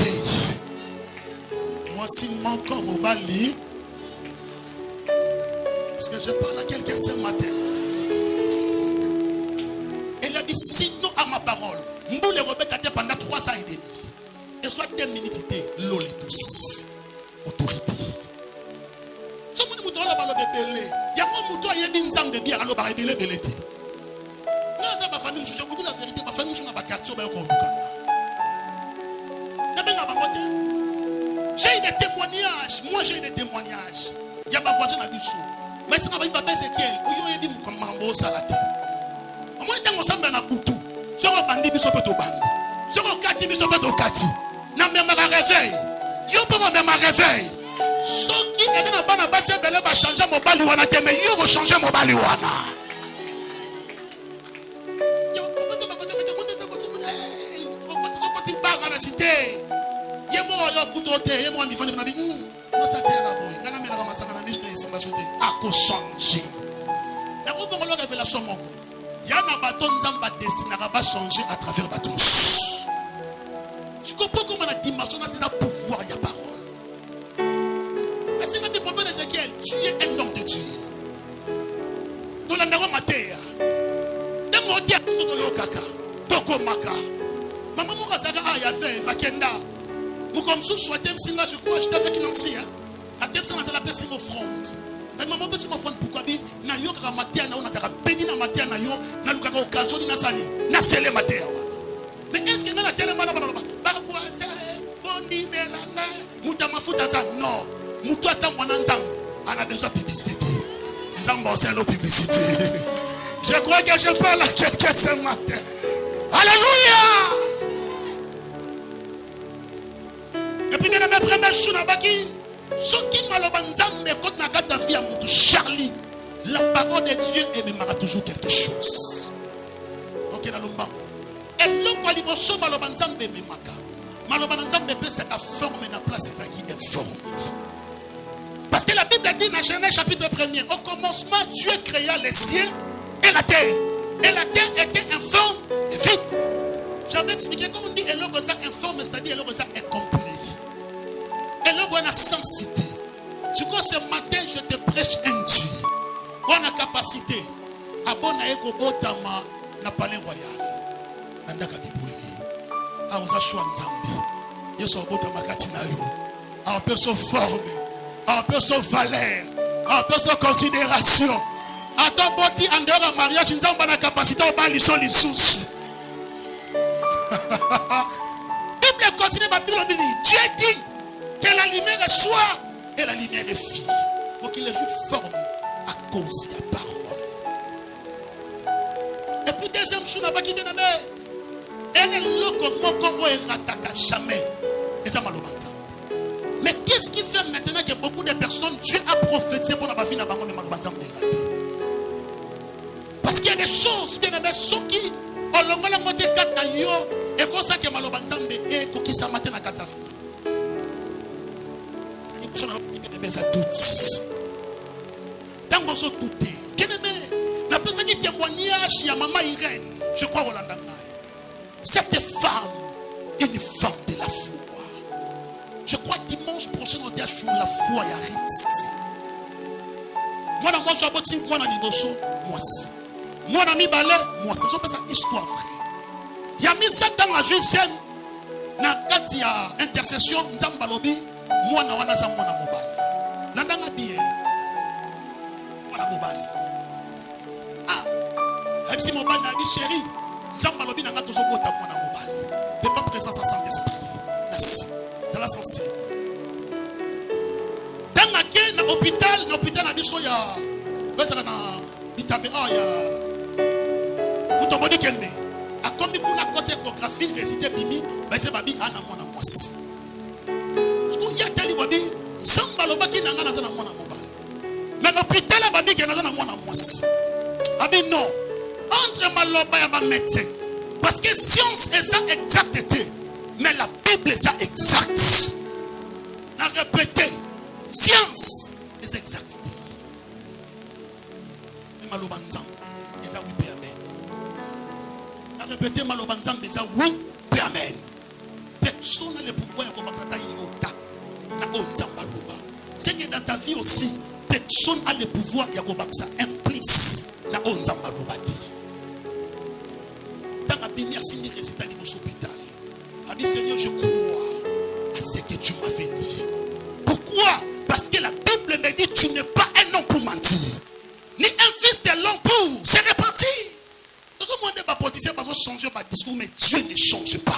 Moi, si mon corps m'a bali, Est-ce que je parle à quelqu'un ce matin? Elle a dit, sinon à ma parole, nous les Rebecca pendant 3 ans et demi. Et soit 2 minutes, l'eau les douce. Autorité. Si vous dites, il y a un mouton qui a dit, il y a un mouton qui a dit, je vous dis la vérité, ma famille, je suis dans quartier. J'ai des témoignages. Moi, j'ai des témoignages. Il y a ma voisine à Bissou. Mais c'est pas papa Ezekiel. Il y a dit comme Mambo Salati. Moi, je suis ensemble dans la Boutou. Je suis bandi biso peto bandi. Je suis kati biso peto kati. Na me ma réveil. Yo pour me ma réveil. Ce qui est dans bana basi belé va changer mon bali wana te mais yo va changer mon bali wana. Yo comment ça va passer dans la cité. Yemo yo kutote yemo mi fani na bi. Moi ça te la boy. Ngana me na ba masaka na misto esimba sote. Ako changer. Na ko ngolo révélation moko. Yana baton nzamba destiné à changer à travers baton. Tu comprends comment la dimension c'est un pouvoir, il y a parole. Mais c'est le prophète Ezekiel, tu es un homme de Dieu. Dans la naro matéa. D'un mot dire sur le kaka. Toko maka. Maman mon kasaka a ya fait vakenda. Vous comme sous souhaitez me singa je crois je t'ai fait financier. À tel sens la personne offrande. Mais maman peut se offrande pourquoi bi na yo ka matéa na ona saka béni na matéa na yo na lukaka occasion na sali. Na sele matéa. Mais est-ce que dans la télé parfois c'est bondi belana muta mafuta ça non mutu ata mwana nzambe ana besoin publicité nzambe c'est la publicité. Je crois que je parle à quelqu'un ce matin. Alléluia. Et puis dans la première chose na baki soki maloba nzambe quand na kata vie à mutu Charlie la parole de Dieu aimera toujours quelque chose. OK na lomba. Et le quoi liboso maloba nzambe memaka. Maloba nzambe peut se former na place qui est formé. Parce que la Bible dit dans Genèse chapitre 1er, au commencement Dieu créa les cieux et la terre. Et la terre était informe et vide. J'avais expliqué comment on dit et ça informe, c'est-à-dire et ça est complet. Et là on a sensité. Du coup ce matin je te prêche un Dieu. On a capacité à bon eko botama na palais royal. Andaka bibweli a oza choix nzambe yeso bota makati na yo a personne forme a personne valeur a personne considération a ton boti en dehors mariage nzamba na capacité au bali so lisusu. Bible continue ma Bible dit Dieu dit que la lumière soit et la lumière est fille pour qu'il les fût formé à cause de la parole. Et puis deuxième chose n'a pas quitté la mer. Jamais. Mais qu'est-ce qui fait maintenant que beaucoup de personnes, Dieu a prophétisé pour la vie de parce qu'il y a des choses, bien aimé, ceux qui ont le mal à monter Katayo et comme ça que Malobanzambe et Kokisa matin à Katafi. Tant qu'on se douté, bien aimé, la personne qui témoignage, il y a maman Irène, je crois au Landanga. Cette femme, une femme de la foi. Je crois que dimanche prochain, on dit sur la foi et arrête. Moi, je suis à Boti, moi, je suis moi. Moi, je suis balai, moi. C'est une histoire vraie. Il y a mis 7 ans à juif, c'est il y a intercession, Nzambalobi, moi, je suis mobile. Landanga bien. Moi, je mobile. Ah, et si mobile, je suis chéri. Zambalobi n'a pas toujours beau ta mona mobile. T'es pas présent sans Saint-Esprit. Merci. Dans la sensée. Dans l'hôpital, a dit il y a. Qu'est-ce qu'il y a? Il y a. Vous t'en dites qu'elle n'est. A comme pour la côte échographie, résidé Bimi, mais c'est Babi Anna Mona Moissi. Ce qu'il y a tel Babi, Zambaloba qui n'a pas de mona mobile. Mais l'hôpital a Babi qui n'a pas de mona Moissi. Abi non. Entre Maloba et ma médecin. Parce que science est ça exacteté. Mais la Bible est ça exact. On a répété. Science est exacteté. Et Maloba Nzam. Et ça oui, puis amen. On a répété Maloba Nzam. Et ça oui, puis amen. Personne n'a le pouvoir pour que ça t'aille au tas. C'est que dans ta vie aussi, personne a le pouvoir ça implice dans Onzamba Lobati. Dans la première signe résultat de l'hôpital, a dit Seigneur, je crois à ce que tu m'avais dit. Pourquoi? Parce que la Bible me dit tu n'es pas un homme pour mentir, ni un fils de l'homme pour se repentir. Tout le monde va politicien parce qu'on change pas discours, mais Dieu ne change pas.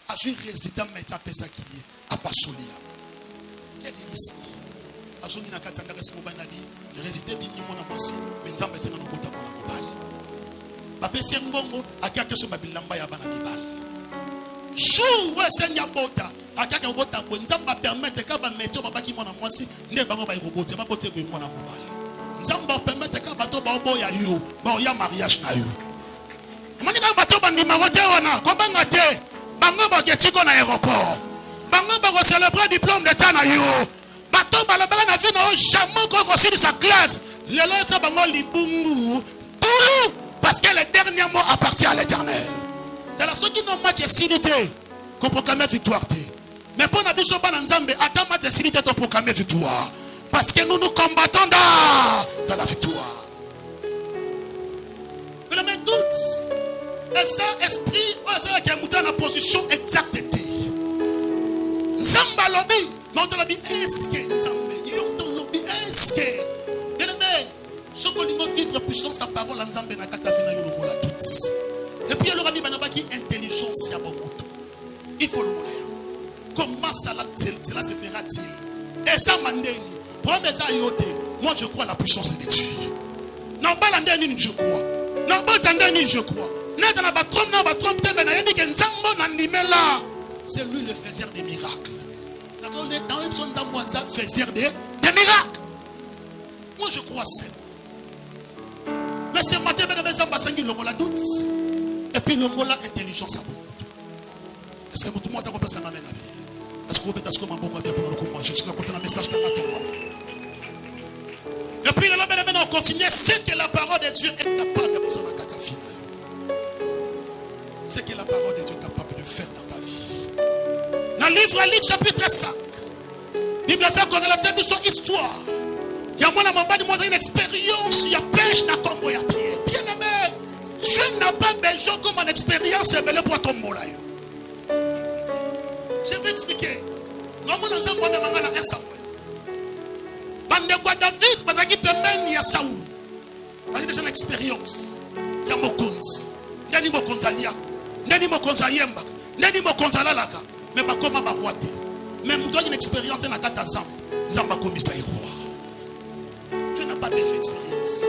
À un résident médecin ça qui est à Basolia. Quel est ici? À son ina katanga resmo banabi, résident bimi mona mosi, mais nzamba senga no kota mona mobal. Ba pesi ngongo akaka so babilamba ya bana bibal. Chou wa senya bota, akaka bota bo nzamba permettre ka ba métier ba baki mona mosi, nde bango ba robote, ba bote bo mona mobal. Nzamba permettre ka bato ba obo ya yo, ba ya mariage na yo. Mani ba bato ba ndima wote wana, ko banga te. Bango ba ketiko na aéroport. Bango ba ko célébrer diplôme d'état na yo. Bato ba la bala na vie na jamais ko ko sur sa classe. Le lo sa bango libungu. Tout parce que le dernier mot appartient à l'Éternel. Dans la ceux qui n'ont match sinité, qu'on proclame victoire. Mais pour la biso ba nzambe, attends match sinité to proclamer victoire. Parce que nous nous combattons dans la victoire. Mais le doute. Et ça, esprit, c'est qui a monté en position exacte. Zamba lobby, non de lobby, est-ce que Nzambe, yon lobby, est-ce que, bien aimé, ce qu'on dit vivre puissance sa parole, Nzambe na kata fina yo le mola tout. Et puis alors ami banaba qui intelligence ya bon moto. Il faut le mola. Comment cela se fera-t-il? Et ça mandeni, promets ça yote. Moi je crois à la puissance de Dieu. Non pas l'andeni je crois. Non pas l'andeni je crois. C'est lui le faiseur des miracles. Dans une zone d'amboisa, faiseur des miracles. Moi je crois seulement. Mais ce matin, le la doute. Et puis le mot la intelligence à bon. Est-ce que tout le monde a compris ça? Est-ce que vous pouvez pour le comment? Je suis content d'un message. Et puis on continue. C'est que la parole de Dieu est capable de faire dans ta vie. C'est que la parole de Dieu est capable de faire dans ta vie. Dans le livre Luc chapitre 5, Bible a corrélaté de son histoire. Il y a une expérience, il y a pêche dans ton bois à pied. Bien aimé, Dieu n'a pas besoin comme une expérience pour ton bois. Je vais expliquer. Nous avons un Samuel. David, parce qu'il peut même il y a Saoul. Il y a déjà une expérience. Il y a Mokonzi. Il y a Mokonzalia. Nani mokonzayemba, nani mokonzalalaka, mais pas comme ma roi. Même nous donne une expérience dans la carte Zamba, Zamba comme ça est roi. Je n'ai pas besoin d'expérience.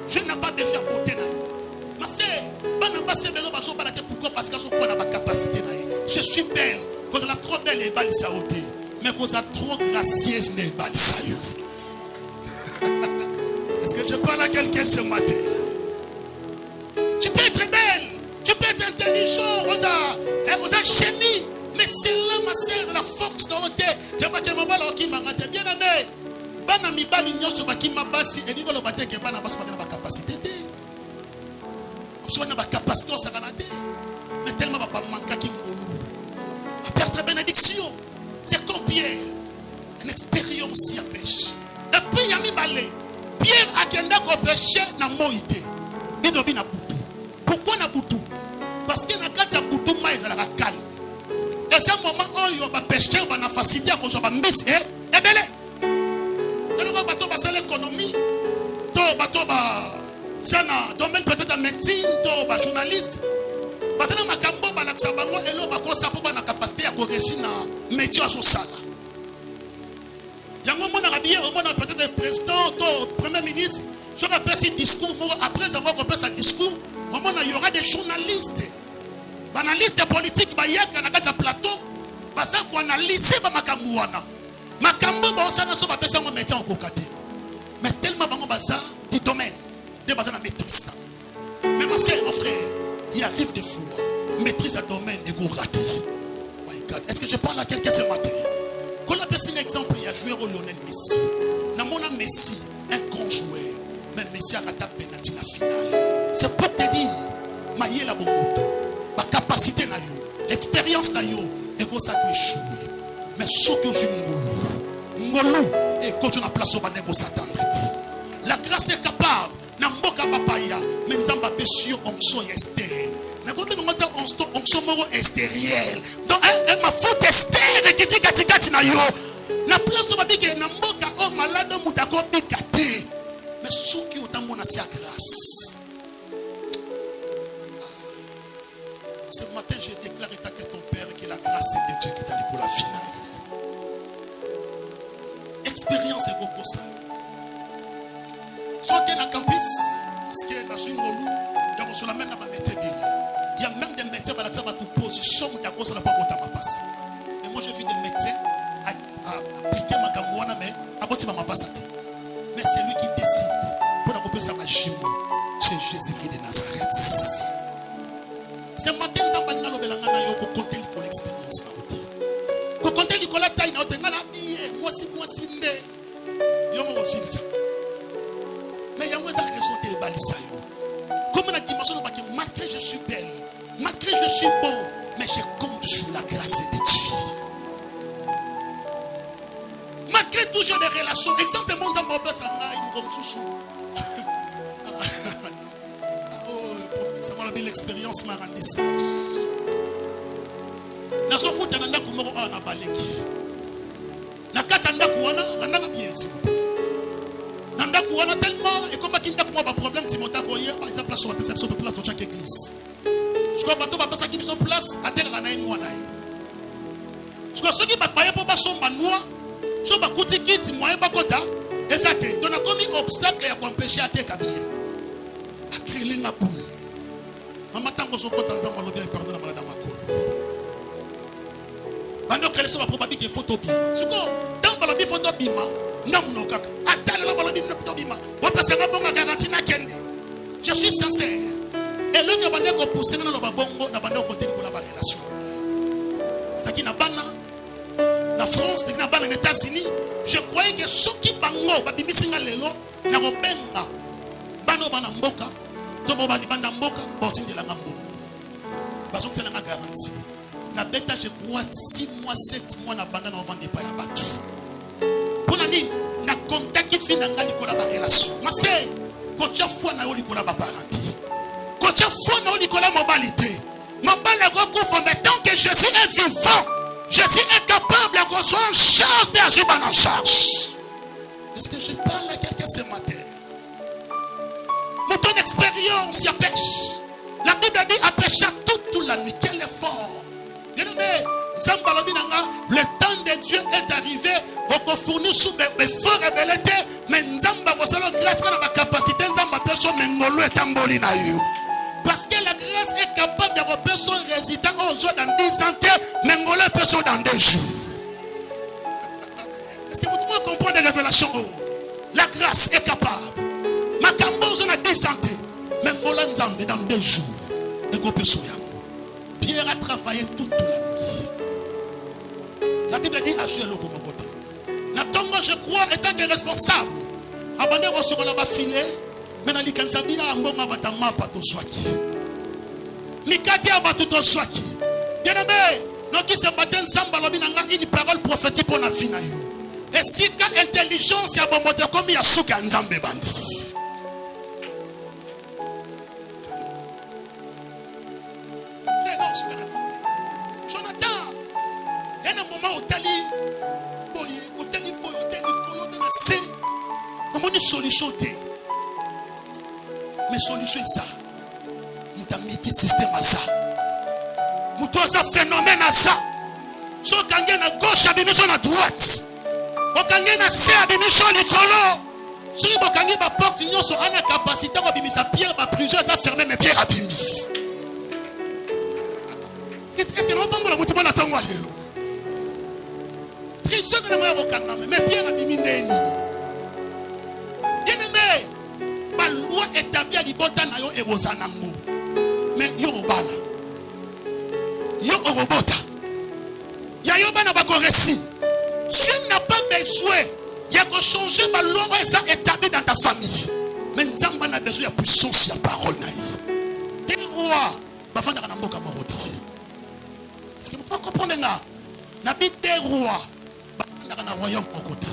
Je n'ai pas besoin de beauté. Ma sœur, pourquoi? Parce qu'elle a ma capacité. Je suis belle, quand elle est trop belle et belle ça ôté, mais quand elle est trop gracieuse et belle ça y est. Est-ce que je parle à quelqu'un ce matin? Tu peux être belle. Tu peux être intelligent, vous avez génie, mais c'est là ma sœur, la force dans le thé. Je ne sais pas qui m'a dit, bien aimé. Bana mi bali nyoso baki mabasi et nikolo bateke bana basi na capacité. On a la capacité ça canate. Mais tellement pas manquer qui monu. À perdre bénédiction. C'est comme Pierre. Une expérience à pêche. Et puis il y a mis balé. Pierre a kenda ko pêcher na moité. Bidobi na butu. Pourquoi na butu? Parce que na kati ya butu mai za la calme. Et c'est un moment où il va pêcher on a facilité à cause ba mbisi et belé. Quand on va bateau ba l'économie, to bateau ba sana domaine peut-être en médecine, to ba journaliste. Parce que na makambo ba la sabango elo ba ko sapo ba na capacité à corriger na métier à son sala. Yango mona rabia au mona peut-être le président, to premier ministre, je rappelle ce discours après avoir compris ce discours. Il y aura des journalistes, des analystes politiques, qui sont plateau, parce qu'on analyse mais tellement du domaine, de maîtrise. Mais ma soeur, mon frère, il arrive des fois, maîtrise le domaine et vous ratez. Oh my God, est-ce que je parle à quelqu'un ce matin? Quand on a un exemple, il y a joué au Lionel Messi. Dans mon Messi, un grand joueur, mais Messi a raté penalty la finale. C'est pour te dire, maïe la bonne ma capacité l'expérience et pour ça que je joue. Mais ce que je ngolo et quand on a place au banego s'attendre. La grâce est capable. Namboka papaya, mais nous avons besoin d'onction extérieure. Mais quand nous avons onction extérieure, donc ma faute extérieure qui dit katikati na yo. Na place au babike namboka oh malade mutako bikate. Mais ceux qui ont mon sa grâce. Ce matin, je déclare à ton Père que la grâce c'est de Dieu qui t'a dit pour la finale. Expérience est beaucoup ça. Soit dans le campus, parce que dans une relou, il y a sur la même métier. Il y a même des métiers qui ont une position où il y a cause la ma passe. Et moi, j'ai vu des métiers appliquer ma gamouana, mais à ma passe. Mais c'est lui qui décide pour accomplir sa machine. C'est Jésus-Christ de Nazareth. Ce matin, nous avons compté l'expérience. Nous compter Nicolas Taï, nous avons moi si, mais il y a une raison de baliser. Comme on a dit, malgré je suis belle, malgré je suis beau, mais je compte sur la grâce de Dieu. Malgré toujours des relations, exemple, mon amour, ça m'a comme sous. Ça m'a dit l'expérience m'a rendu sage. Dans son foot, il y a un peu de baleki. Na casa nda kuona nanda bien s'il vous plaît. Nanda kuona tellement et comme kinda pour moi problème Timothée koyer par exemple place sur la perception de place dans chaque église. Je crois bateau ba pesa qui sont place à terre na une wana. Je crois ceux qui ba payer pour ba somba noa, so ba kuti kiti moyen ba kota exact. Donc a commis obstacle ya empêcher à terre kabia. A créer linga boum. Mama tango so kota nzamba lobi e pardon na malada makolo. Bando kele so ba probabilité photo bima. Suko dans balobi photo bima, ngamuno kaka. Atala la balobi photo bima. Bo pesa na bonga garantie na kende. Je suis sincère. Et le que bande ko pousser na lo ba bongo na bande ko teli ko la ba relation. Ça qui na bana na France, na bana aux États-Unis, je croyais que ceux qui bango ba bimisinga lelo na ko benga. Bano bana mboka, to bo ba banda mboka, bo tindi la ngambo. Baso tsela na garantie. La bête, je crois, 6 mois, 7 mois, na bande na vendre pas ya batu. Pour nani, na contact qui finit dans la relation. Ma sœur, quand tu as foi na oli kola ba parenté. Quand tu as foi na oli kola moralité. Ma balle recouvre, mais tant que Jésus est vivant, Jésus est capable de recevoir une charge, bien sûr, en charge. Est-ce que je parle à quelqu'un ce matin? Mon ton expérience, il y a pêche. La Bible dit à pêcher toute la nuit. Quel effort! Le temps de Dieu est arrivé pour fournir sous mes forts rebellités, mais Nzamba a grâce à la capacité Nzamba personne mengolo et tamboli na yo. Parce que la grâce est capable de repérer son résultat aux autres dans 10 ans, mengolo personne dans 2 jours. Est-ce que vous pouvez comprendre les révélations? La grâce est capable. Ma cambozo na 10 ans, mengolo Nzamba dans 2 jours. Et go personne. Pierre a travaillé toute la nuit. La Bible dit à jouer le bon côté. Natongo, je crois, étant que responsable, abandonné au second là-bas filé, mais dans l'Ikansabi, à Mbonga Batama, pas tout swaki. Mikati a battu tout swaki. Bien aimé, nous qui se battent ensemble, une parole prophétique pour la fin. Et si quand intelligence, il y a bon moteur comme il y a souka Nzambe bandi. Jonathan, il y a un moment où tu as dit, comment une solution t'es? Mais solution est ça. Nous avons mis un système à ça. Nous avons un phénomène à ça. Si on a à gauche, on a à droite. On a à serre, on a à l'écolo. Si on a une porte, on a une capacité à bimiser. Pierre, ma prison, ça fermé, mais Pierre a bimis. Est-ce que nous avons un mouvement d'attendre? Prison, on a un mais Pierre a bimis. Bien-aimé, la loi établie à l'ibota na yo erosanango. Mais yo obala. Yo orobota. Ya yo bana bako récit. Tu n'as pas besoin. Il y a que changer la loi ça établie dans ta famille. Mais Nzamba n'a besoin de puissance, il y a parole na yo. Des rois, bafanda na mboka morodi. Est-ce que vous pouvez comprendre là? Na vie des rois, bafanda na royaume au côté.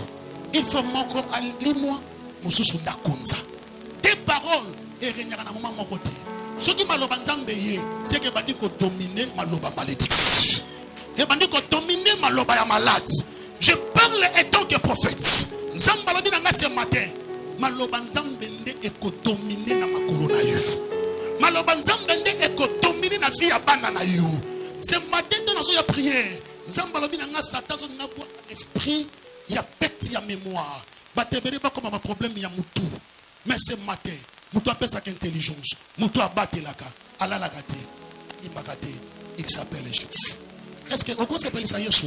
Il faut moko alimwa mususu ndakunza. Tes paroles et renyaka na moment mon côté. Ce qui maloba nzambe ye, c'est que bandi ko dominer maloba malédiction. Et bandi ko dominer maloba ya malade. Je parle étant que prophète. Nzamba lobi na ce matin. Maloba nzambe nde eko dominer na makolo na yo. Maloba nzambe nde eko dominer na vie ya bana na yo. Ce matin dans la prière, nzamba lobi na Satan zo na bois esprit ya pète ya mémoire. Batebele pas comme un problème ya mutu. Mais ce matin, mutu appelle ça intelligence. Mutu abate laka, ala la gate, imagate, il s'appelle Jésus. Est-ce que on s'appelle ça Yesu?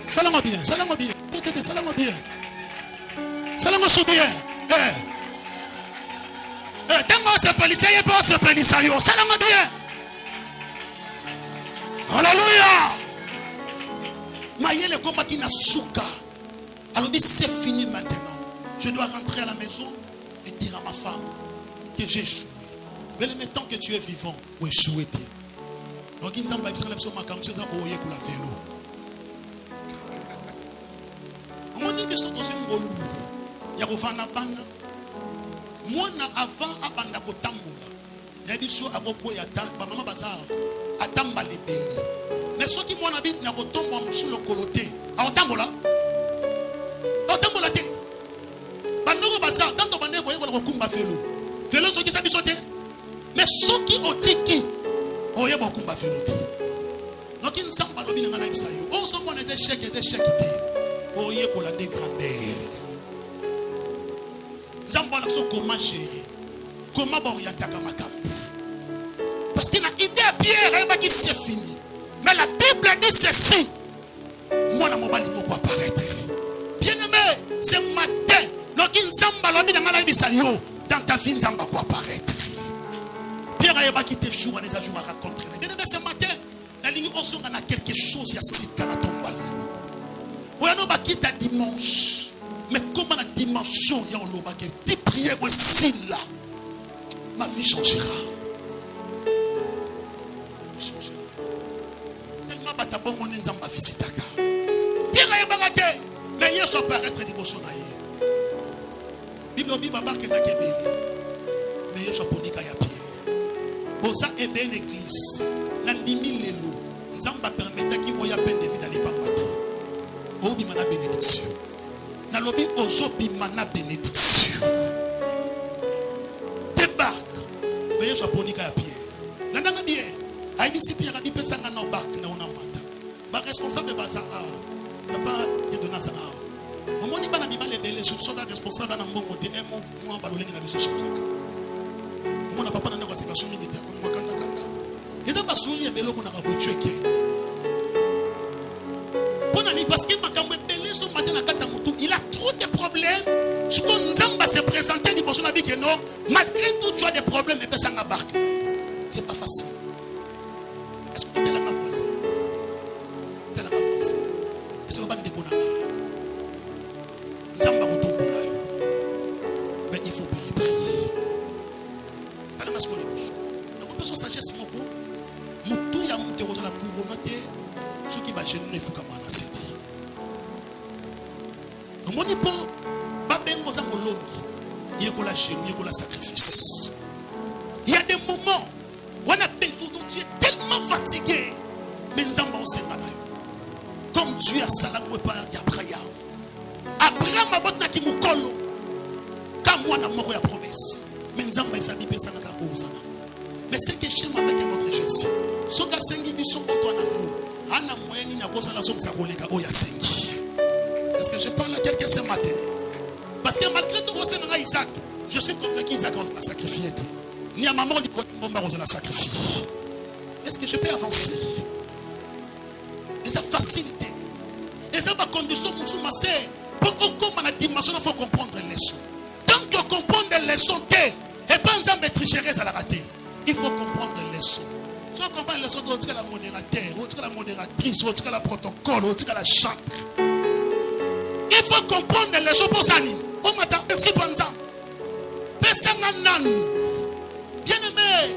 Salama bien, salama bien. Salama bien. Salama sou bien. Tango s'appelle ça, il pas s'appelle ça yo. Salama bien. Alléluia. Maïe le combat qui n'a souka. Alors c'est fini maintenant. Je dois rentrer à la maison et dire à ma femme que j'ai échoué. Mais le temps que tu es vivant, ou échoué. Donc il nous envoie sur la comme ça pour y la vélo. On dit que c'est aussi un bon il y a un banda. Moi avant abanda ko tambola. Il y a des choses à beaucoup ya ta maman bazar atamba les belli. Mais ceux qui m'ont habité na ko tomba sur le coloté. A otambola. Otambola te. Bandoko bazar tant on bande ko ko kumba vélo. Vélo ceux qui sabi sauter. Mais ceux qui ont tiki oye ba kumba vélo te. Donc il samba lobi na na bisa yo. On so mo les échecs te. Oye ko la grandeur. Comment gérer, comment orienter ma camp. Parce qu'il a idée à Pierre, qui c'est fini. Mais la Bible dit ceci. Moi, je ne vais pas apparaître. Bien aimé, ce matin, dans ta vie, Nzamba va apparaître. Pierre a quitté jour à les jours à rencontrer. Bien aimé, ce matin, la ligne on a quelque chose, il y a 6 cas à ton balai. On a quitté dimanche. Mais comment la dimension il y a en l'obag, si prière aussi là, ma vie changera. Ma vie changera. Tellement batabon mon enzamba visitaka. Pierre ya bagate, mais hier soit paraître di bosonaye. Bible bi baba ke zakebeli. Mais hier soit ponika ya Pierre. Bosa ebe une église. La limi lelo. Nzamba permettre ki moya peine de vie d'aller pambati. O bi mana bénédiction. Nalobi ozobi mana bénédiction. Débarque. Veuillez soit ponika à Pierre. Nandanga bien. Aïbi si Pierre a dit pesanga na barque na ona mata. Ba responsable de bazar. Papa de donna ça. Au moni bana mi bale belé sur soda responsable na mbongo te emo moi balolengi na biso changaka. Au mona papa na ndako situation militaire ko makanda kanda. Eza basuli ya belo ko na ka bocheke. Parce que il a trop de problèmes. Je Nzamba se présenter du bosso que non, malgré tout tu as des problèmes et ça n'embarque. C'est pas facile. Est-ce que tu es là ma voisin? Tu es là ma voisin. Est-ce que tu es là ma voisin? Nzamba retombe là. Mais il faut payer prix. Tu es là ma voisin. Donc on peut se sagesse mon beau. Moutou ya mouté aux la couronne. Ceux qui va gêner ne font qu'à m'en accepter. Mon époux, Babengo Zamolongi, il y a la chaîne, il y a la sacrifice. Il y a des moments où on a besoin, donc tu es tellement fatigué. Mais nous avons aussi mal. Comme Dieu a salamé par Abraham. Abraham a botna qui mou kolo. Comme moi, on a mort la promesse. Mais nous avons besoin de ça. Mais c'est que chez moi avec notre Jésus. Ce que c'est qui sont pour toi, Anna moyen ni akosa la zone sa koleka oya sengi. Est-ce que je parle à quelqu'un ce matin? Parce que malgré tout c'est dans Isaac, je suis convaincu qu'Isaac va sacrifier. Ni à maman ni quand maman va sacrifier. Est-ce que je peux avancer? Et ça facilité. Et ça va condition pour ma sœur. Pour qu'on la dimension, il faut comprendre les leçons. Tant que comprendre les leçons, et pas en train de tricher à la rater. Il faut comprendre les leçons. Si on comprend les leçons, on tire la modérateur, on tire la modératrice, on tire la protocole, on tire la chambre. Il faut comprendre les leçons pour ça. On m'attend, merci pour ça. Personne n'a bien aimé.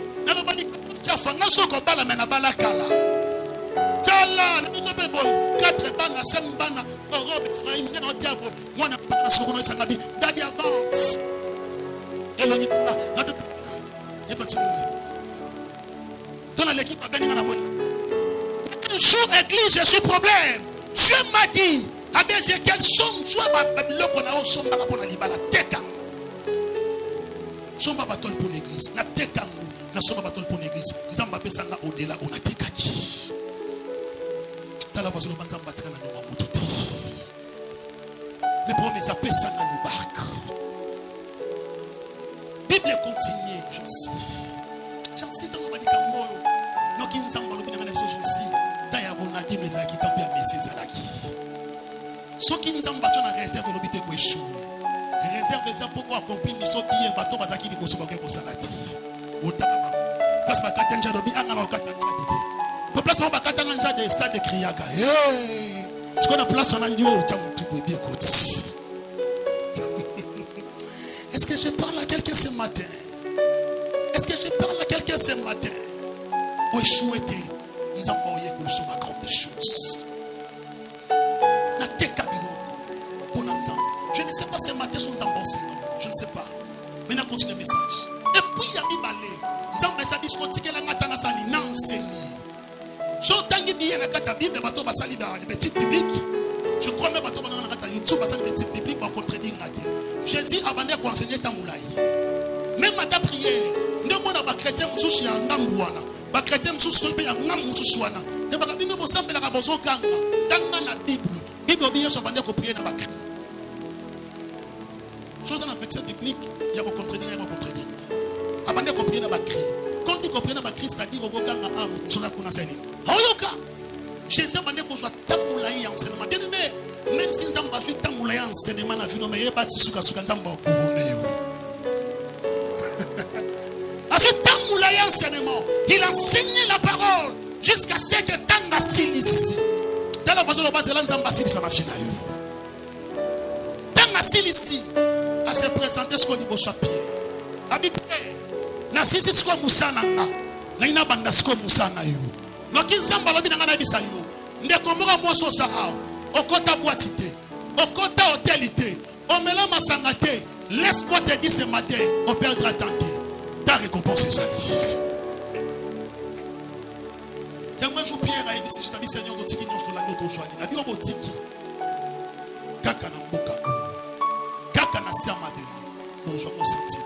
Car Voilà, nous avons 4 bana, 5 bana, Europe, Ephraim, il y a un diable. Moi, je n'ai pas ce qu'on a dit. Daddy avance. Et l'on y va. Il n'y a pas de souci. Dans l'équipe, à Bénin, un jour, église, je suis problème. Dieu m'a dit, à Bézéchiel, somme, joie, le bonheur, somme, pour la libala, teka. Somme, bâton pour l'église. La teka, la somme, bâton pour l'église. Ils ont appelé ça au-delà, on a teka qui. Dans la voiture, on va battre la noix. Les premiers appellent ça dans nos barques. Bible continue, j'en sais dans le Cambo. Nous qui nous avons dit que nous avons dit que nous avons dit ceux qui nous ont battu dans la réserve, nous avons échoué. Les réserves, c'est pourquoi accomplir nous sommes bien bateau parce qu'ils nous sont pour salati. Place ma katanja dobi angana katanja dite. Pour place ma katanja de stade de Kriaga. Hey! Ce qu'on a place on a yo tout bien côté. Est-ce que je parle à quelqu'un ce matin? Est-ce que je parle à quelqu'un ce matin? Pour échouer, ils ont envoyé pour nous ma grande chose. La tekabilo pour nous. Je ne sais pas ce matin si nous avons pensé. Je ne sais pas. Mais on continue le message. Et puis il y a mis balai. Ils ont message discotique la matana sali n'enseigner. J'entends bien la carte Bible bateau basali ba petit biblique. Je crois même bateau dans la carte YouTube basali petit biblique pour contredire ngati. Jésus abandonné pour enseigner Tamoulaï. Même à ta prière, nous avons des chrétiens qui sont en Ngambouana, des chrétiens qui sont en Ngambouana. Nous avons des gens qui sont dans la Bible. La Bible obéit à abandonner pour prier dans la cri. Chose en affection biblique, il y a un contredire, il y a un contredire. Abandonner pour prier dans la cri. Quand tu comprends dans la cri, c'est-à-dire que vous avez un âme sur la connaissance. Jésus a abandonné pour jouer Tamoulaï enseignement. Bien aimé. Même si nous avons pas fait Tamoulaï enseignement, nous avons fait pas de souka enseignement. Il enseignait la parole jusqu'à ce que Tanga Silisi. Dans la façon de base, Tanga Silisi en a fini. Tanga Silisi a se présenté ce qu'on dit pour soi Pierre. Habibé, na sisi ce qu'on Moussana, na ina banda ce qu'on Moussana yo. Lorsqu'il s'en balade dans la bisayo, ne komora moi so sa au kota boitité, au kota hôtelité, au mélange masangate. Laisse-moi te dire ce matin, on perdra tenter. Ta récompense est salie. Quand moi je Pierre a émis, je dis Seigneur, on tiki non sur la note aujourd'hui. La Bible on tiki. Kaka na mboka. Kaka na sama beli. Bonjour mon senti.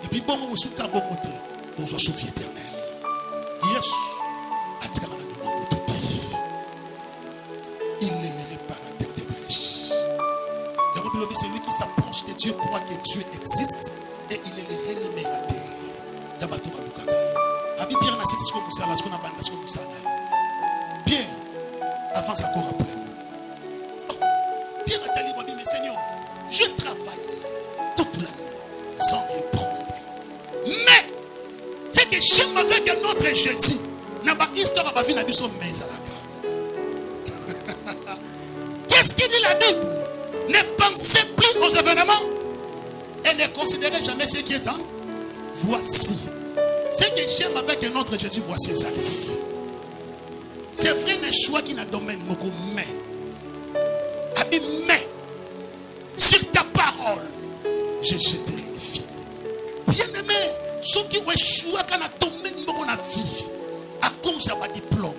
Et puis bon mon souka bon monté. Bonjour souffle éternel. Yes. Atika na nous tout. Il est le réparateur des brèches. Le Bible c'est lui qui s'approche de Dieu, croit que Dieu existe. Et il est le rémunérateur. Pierre n'a cessé comme ça, ce qu'on a banni, ce qu'on a banni. Pierre avance encore après nous. Pierre a dit, mais Seigneur, je travaille toute la nuit sans rien prendre. Mais c'est que j'aime avec un autre Jésus. N'a pas histoire à vie, n'a pas son mais à la gare. Qu'est-ce qu'il dit la Bible? Ne pensez plus aux événements et ne considérez jamais ce qui est en voici. C'est que j'aime avec un autre Jésus, voici ça. C'est vrai, mais choix qui n'a domaine, mais sur ta parole, je jeterai les filles. Bien aimé, ceux qui ont échoué quand on a domaine dans la vie, à cause de ma diplôme.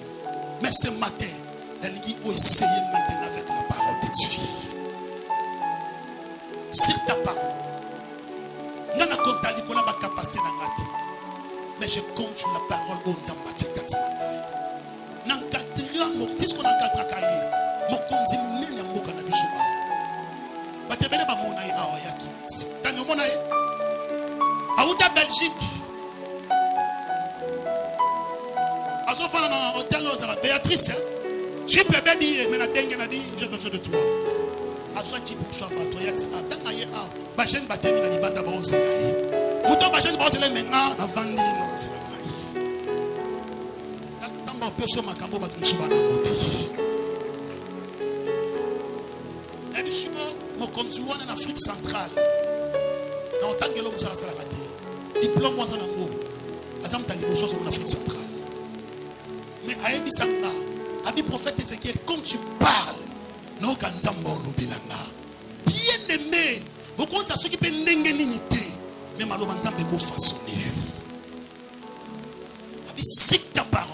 Mais ce matin, elle dit, oh, essayez maintenant avec la parole de Dieu. Sur ta parole. Nous avons la capacité de mais je compte sur la parole de Nzambati Katimanda. Nankatria Moktis qu'on a katrakaye. Mokonzi mnene mboka na bishoba. Batebele ba mona ya awayaki. Tanyo mona ye. Aouda Belgique. Azofana na hôtel Ozara Béatrice. Je peux bien dire mais na dengue na vie, j'ai besoin de toi. Azwa tipu so ba to yati atanga ye a. Ba jeune batemi na libanda ba ozela. Mouton ba jeune ba ozela maintenant na vandi no. Personne m'a cambo battu sur la moto. Et puis, mon conduit en Afrique centrale. Dans tant que l'homme s'est la bataille. Diplôme moi en ango. Azam tali choses en Afrique centrale. Mais à Ebisanga, Abi prophète Ézéchiel, quand tu parles, non bien aimé, vous commencez à s'occuper de l'unité, mais malheureusement, vous façonner. Abi, c'est ta parole.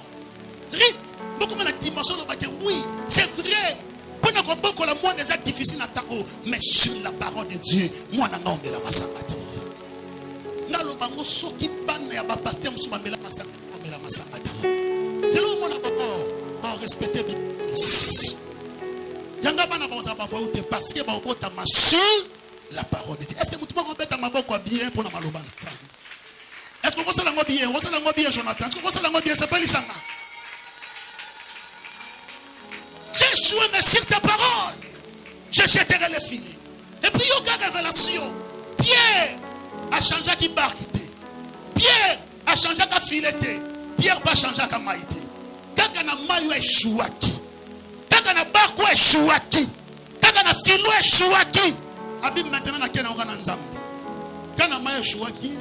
Rite, beaucoup de la dimension de oui, c'est vrai. Pour la moi déjà difficile à taco, mais sur la parole de Dieu, moi n'a pas la masamati. N'a le bango so qui banne ya ba pasteur musuma mela masamati. C'est là où on a pas respecter l'Église. Yanga bana ba ba voir te parce que ba okota sur la parole de Dieu. Est-ce que mutu moko beta maboko bien pour na maloba nzambe? Est-ce que vous savez la bien? Vous savez la bien Jonathan? Est-ce que vous savez la bien c'est pas lisanga? J'ai joué mais sur ta parole, je jetterai les filets. Et puis, il y a une révélation. Pierre a changé qui barquité. Pierre a changé qui fileté. Pierre va changer qui maïté. Quand on a maillot échouaki. Quand on a barco échouaki. Quand on a filo échouaki. Abim maintenant, on a un nzambe. Quand on a maillot échouaki,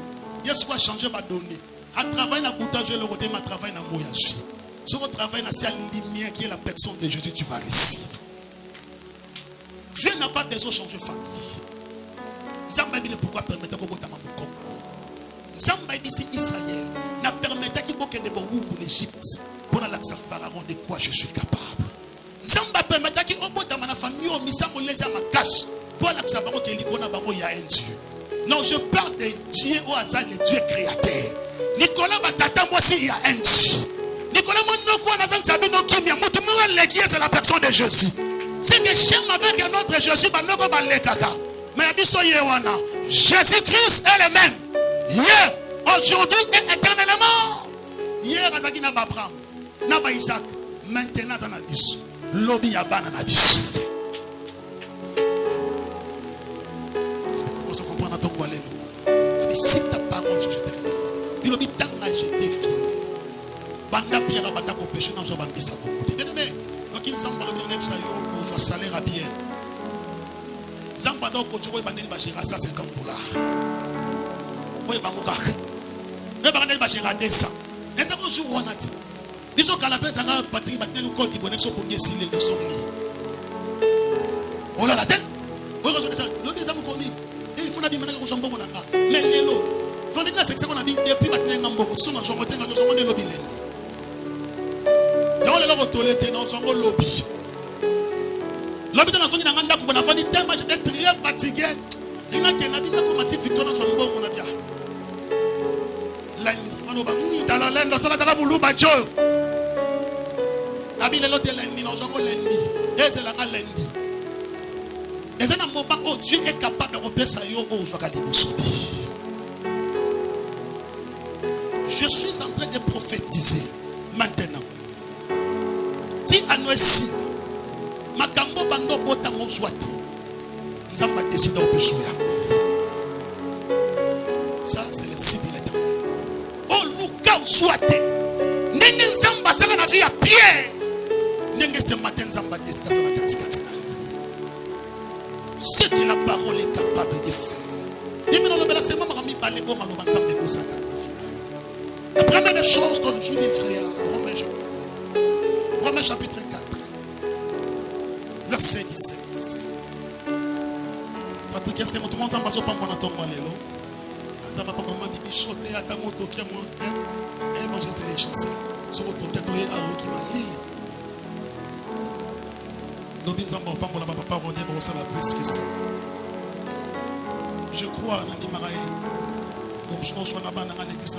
il y a ce qu'on a changé ma donnée. À travail, na boutage le côté, ma travail na moyage. Sur votre travail, c'est la lumière qui est la personne de Jésus, tu vas réussir. Dieu n'a pas besoin de changer de famille. Zamba dit pourquoi permettre que vous ayez un Congo. Zamba dit c'est Israël. N'a permettre qu'il y ait en Égypte. Pour l'accès Pharaon de quoi je suis capable. Zamba permettre qu'il y ait une famille au misamo les à ma cache. Pour l'accès Pharaon qu'il y a un Dieu. Non, je parle de Dieu au hasard, le Dieu créateur. Nicolas Batata, moi aussi il y a un Dieu. Nicolas, c'est la personne de Jésus. C'est que j'aime avec un autre Jésus, mais Jésus-Christ est le même. Hier, aujourd'hui et éternellement. Hier, Azaki n'a pas Abraham, n'a pas Isaac. Maintenant, ça n'a pas bis. Lobby Yabana n'a bis. On se comprend dans ton wallet. Si ta parole, je te le fais. Il dit tant que je t'ai fait. Banda Pierre Banda ko péché dans un bambisa ko. Bien aimé, donc il semble que l'on ça yo ko salaire à bien. Zamba donc ko joue bandeli ba gérer ça $50. Oui ba muka. Et bandeli ba gérer 200. Et ça ko joue on a dit. Biso kala pesa nga Patrick batelu ko di bonexo pour bien si les deux sont mis. Oh là la tête. Oui ko ça. Le des amis connu. Et il faut na bi manaka ko sombo na nga. Mais lelo. Faut dire c'est ça qu'on a dit depuis batelu ngambo ko sona jongo tenga ko sombo ne lobi lendi. Lobby. Lobby dans la zone d'Anganda, pour la famille, tellement j'étais très fatigué. Il n'a qu'un habit de commander victoire dans son bon mon abia. Lundi, on va dans la laine, ça va dans la boulou, bacho. Habit le l'hôtel lundi, nous sommes lundi. Et c'est la lundi. Et c'est un moment où Dieu est capable de repérer ça, je suis en train de prophétiser maintenant. Si Anoël Makambo Bando Botango Zwati, nous avons décidé de faire ça. C'est le site de l'Éternel. Oh, Luka Zwati. N'est-ce Zamba Sala na vie à Pierre. N'est-ce ce matin Zamba Desta Sala Katikati. Ce que la parole est capable de faire. Et maintenant, le c'est maman mi balé comme on Zamba de Kosaka na finale. La première chose dont je dis frère, Romains chapitre 4, verset 17. Patrick, est-ce que tout le monde s'en passe pas dans ton malélo? Ça va pas comment bibi choter à ta moto qui est moi. Évangéliste et chassé. Sur votre tête, à qui m'a lili. Nous disons pas pour la papa revenir pour ça la plus que ça. Je crois dans les marais. Comme je suis là-bas dans l'église,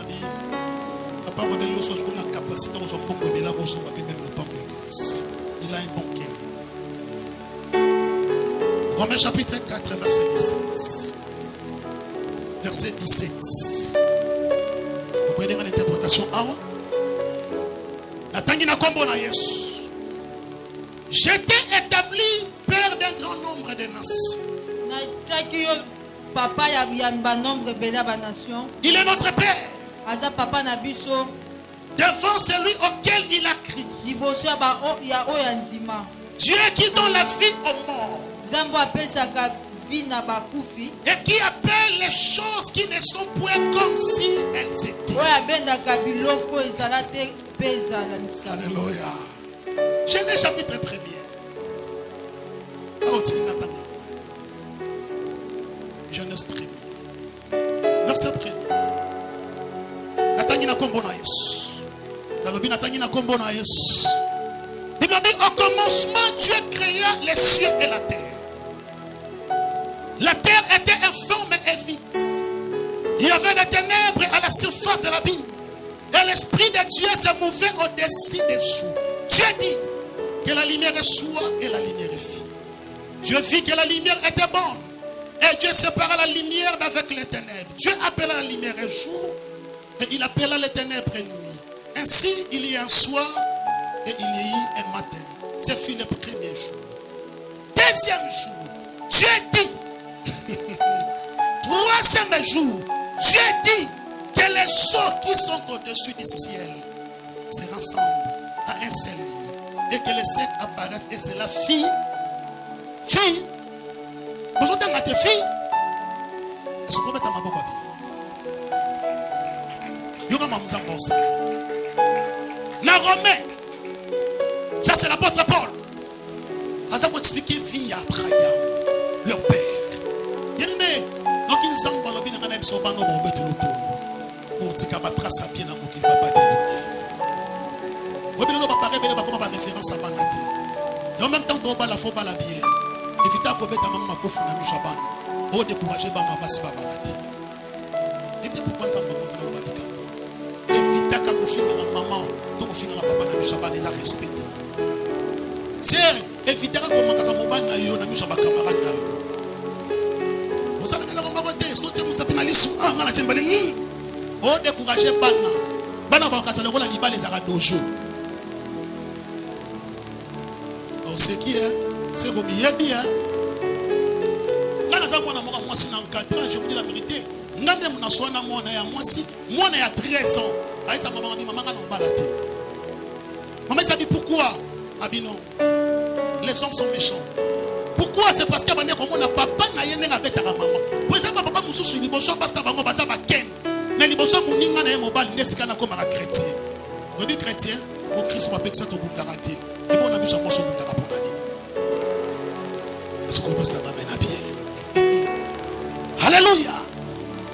à part de l'eau, on a la capacité de se bomber de la rose, on va même le temps de l'église. Il a un bon cœur. Romains chapitre 4, verset 17. Verset 17. Vous pouvez dire l'interprétation. J'étais établi père d'un grand nombre de nations. Il est notre père. Devant celui auquel il a crié. Dieu qui donne la vie aux morts. Et qui appelle les choses qui ne sont point comme si elles étaient. Alléluia. Genèse chapitre 1er. Genèse 1er. Verset 1er. Natangina kombo na Yesu. Talobi natangina kombo na Yesu. Bible dit au commencement Dieu créa les cieux et la terre. La terre était informe et vide. Il y avait des ténèbres à la surface de l'abîme. Et l'esprit de Dieu se mouvait au-dessus des eaux. Dieu dit que la lumière soit et la lumière fit. Dieu vit que la lumière était bonne. Et Dieu sépara la lumière d'avec les ténèbres. Dieu appela la lumière jour et il appela les ténèbres nuit. Ainsi il y a un soir et il y a eu un matin. Ce fut le premier jour. Deuxième jour, Dieu dit, troisième jour, Dieu dit que les eaux qui sont au-dessus du ciel se rassemblent à un seul lieu et que les secs apparaissent et c'est la fille. Vous avez ma fille. Est-ce que vous avez ma boba bien? La Romain, ça c'est l'apôtre Paul. Ça vous expliquer vie à Abraham, leur père. Bien aimé, donc ils ont parlé de même sur Bano Bobe de l'auto. Pour dire qu'à trace à bien à mon qui va pas dire. Vous avez le paparet, vous avez comme référence à Banati. En même temps, on va la faut pas la bière. Évitez pour mettre maman Makofu na Mishaban. Pour décourager Bama Basi Babalati. Et puis pourquoi ça va vous faire le Vatican? Évitez qu'à vous finir maman, donc vous finir papa na Mishaban les a respectés. C'est évitez qu'on manque à Moban na yo na Mishaban camarade na yo. Vous savez que la maman va dire, sortez vous appelez Alice, ah ngana tembali. Pour décourager Bana. Bana va casser le rôle à Liba les a dojo. Alors c'est qui est? C'est comme il y a bien. Là, je vous dis la vérité. Moi, il y a 13 ans. Maman, ça dit pourquoi? Ah, non. Les hommes sont méchants. Pourquoi? C'est parce que on a papa na yene na beta maman. Pour ça, papa musu sur liboso parce que bango baza ba ken. Mais liboso muninga na mobile neska na comme un chrétien. On dit chrétien, au Christ va pexer to bundarate. Et bon, on a mis son morceau bundara pour l'année. Est-ce qu'on peut s'en amener à bien? Alléluia.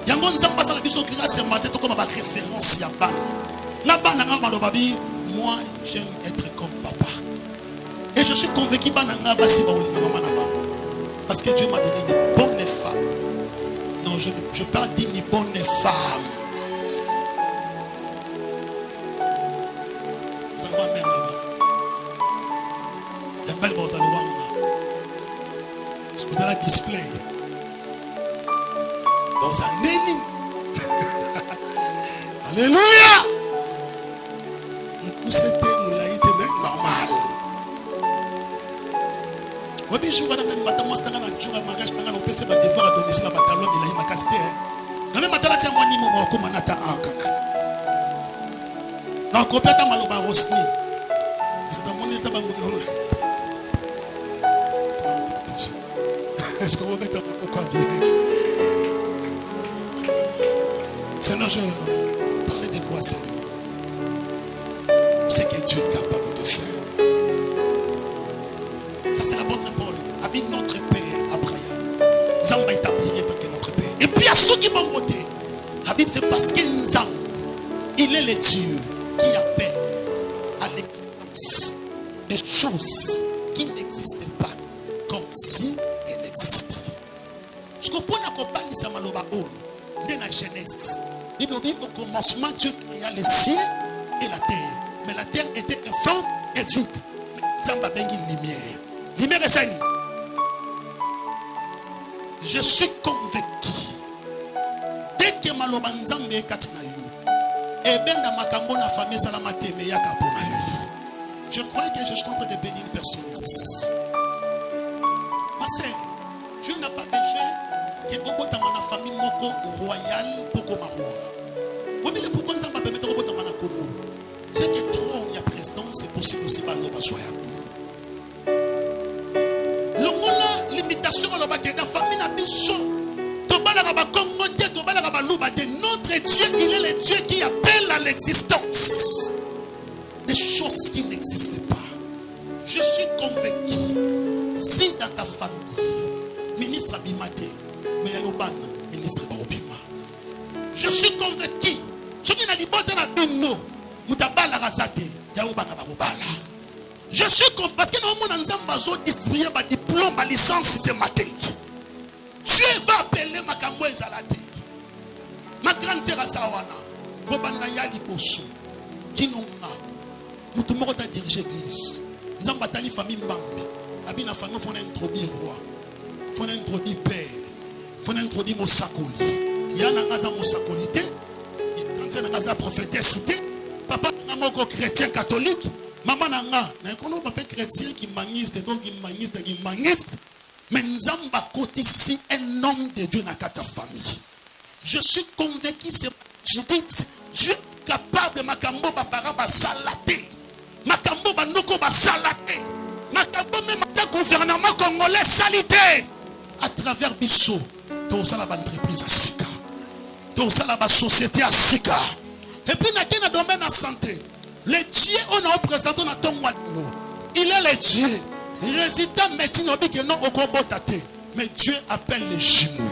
Yango nzamba sala biso grâce et matin comme ma référence ya ban. La ban na ngamba lobabi, moi j'aime être comme papa. Et je suis convaincu bananga basi ba olinga mama na ba. Parce que Dieu m'a donné une bonne femme. Non, je parle d'une bonne femme. Vous allez voir mère là-bas. Dembel vous allez voir. Dans la display. Dans un neni. Alléluia. Nous c'était nous l'a été normal. Oui, je vois même matin moi c'est dans la journée mariage dans le PC va devoir donner sur la bataille il a eu ma casté. Na même matin là tiens moi ni mo ko manata akaka. Na ko peta maloba rosni. C'est dans mon état bango. Est-ce que vous mettez pourquoi bien? Seigneur, je parlais de quoi, Seigneur? Ce que Dieu est capable de faire. Ça, c'est l'apôtre Paul. Habite notre Père, Abraham. Nous va établir en tant que notre Père. Et puis, à ceux qui vont voter, Habib, c'est parce qu'il il est le Dieu qui appelle à l'existence des choses qui n'existent pas comme si elle existait. Je comprends qu'on parle de Samaloba Hall, de la Genèse. Il nous dit au commencement, Dieu créa les cieux et la terre. Mais la terre était informe et vide. Ça m'a bien une lumière. Lumière est ça. Je suis convaincu. Dès que Maloba Nzambe est katina yo, et bien dans ma cambo na famille salamate me ya kapona yo. Je crois que je suis en train de bénir une personne ici. Ma sœur, Dieu n'a pas besoin que beaucoup dans ma famille moko royale pour comme roi. Vous voyez pourquoi nous avons permis de beaucoup dans ma Congo. C'est que trop il y a président, c'est possible aussi par nos basoyens. Le monde limitation à la famille n'a pas chaud. Notre Dieu, il est le Dieu qui appelle à l'existence des choses qui n'existent pas. Je suis convaincu, si dans ta famille, ministre Abimate, mais Yoban, ministre Barobima, je suis convaincu, ce qui n'a dit pas dans la bino, Moutabala Razate, Yaobana Barobala. Je suis convaincu, parce que nous avons distribué ma diplôme, ma licence systématique. Dieu va appeler ma kambo ezalati. Ma grande sœur Azawana, Robana Yali Bosso, Kinonga, Moutoumoro t'a dirigé l'église. Ils ont battu la famille Mbambi. Abina famille, il faut introduire roi. Il faut introduire père. Il faut introduire Mosakoli. Il y a un gaza Mosakoli. Il y a un gaza prophétesse. Papa n'a pas chrétien catholique. Maman n'a pas chrétien qui maniste, donc qui maniste. Mais nous avons ici un homme de Dieu dans ta famille. Je suis convaincu, je dis, Dieu est capable de makambo babara basalaté. Makambo banoko basalaté. Makambo même le gouvernement congolais salité. À travers Bissot, dans ça la entreprise à Sika. Dans ça la société à Sika. Et puis dans le domaine de la santé, les dieux on a représenté dans ton mois. Il est le Dieu. Résultat médecine on dit que non au combotate. Mais Dieu appelle les jumeaux.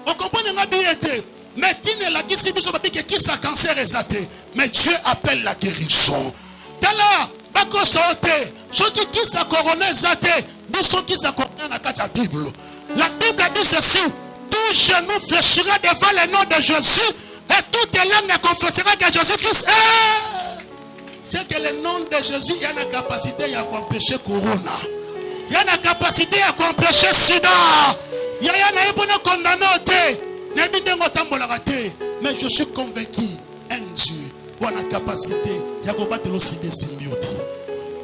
On comprend la biété. Médecine est la qui s'est qui sa cancer est athée. Mais Dieu appelle la guérison. Tala, bako sauté. Ceux qui sa couronne est athée. Nous ceux qui sa couronne dans la Bible. La Bible dit ceci. Tout genou fléchira devant le nom de Jésus. Et toute langue confessera que Jésus-Christ est. C'est que le nom de Jésus, il y a la capacité à empêcher Corona. Il y a la capacité à empêcher Sida. Il y a la condamné. Mais je suis convaincu, un Dieu qui a la capacité de combattre le symbiote.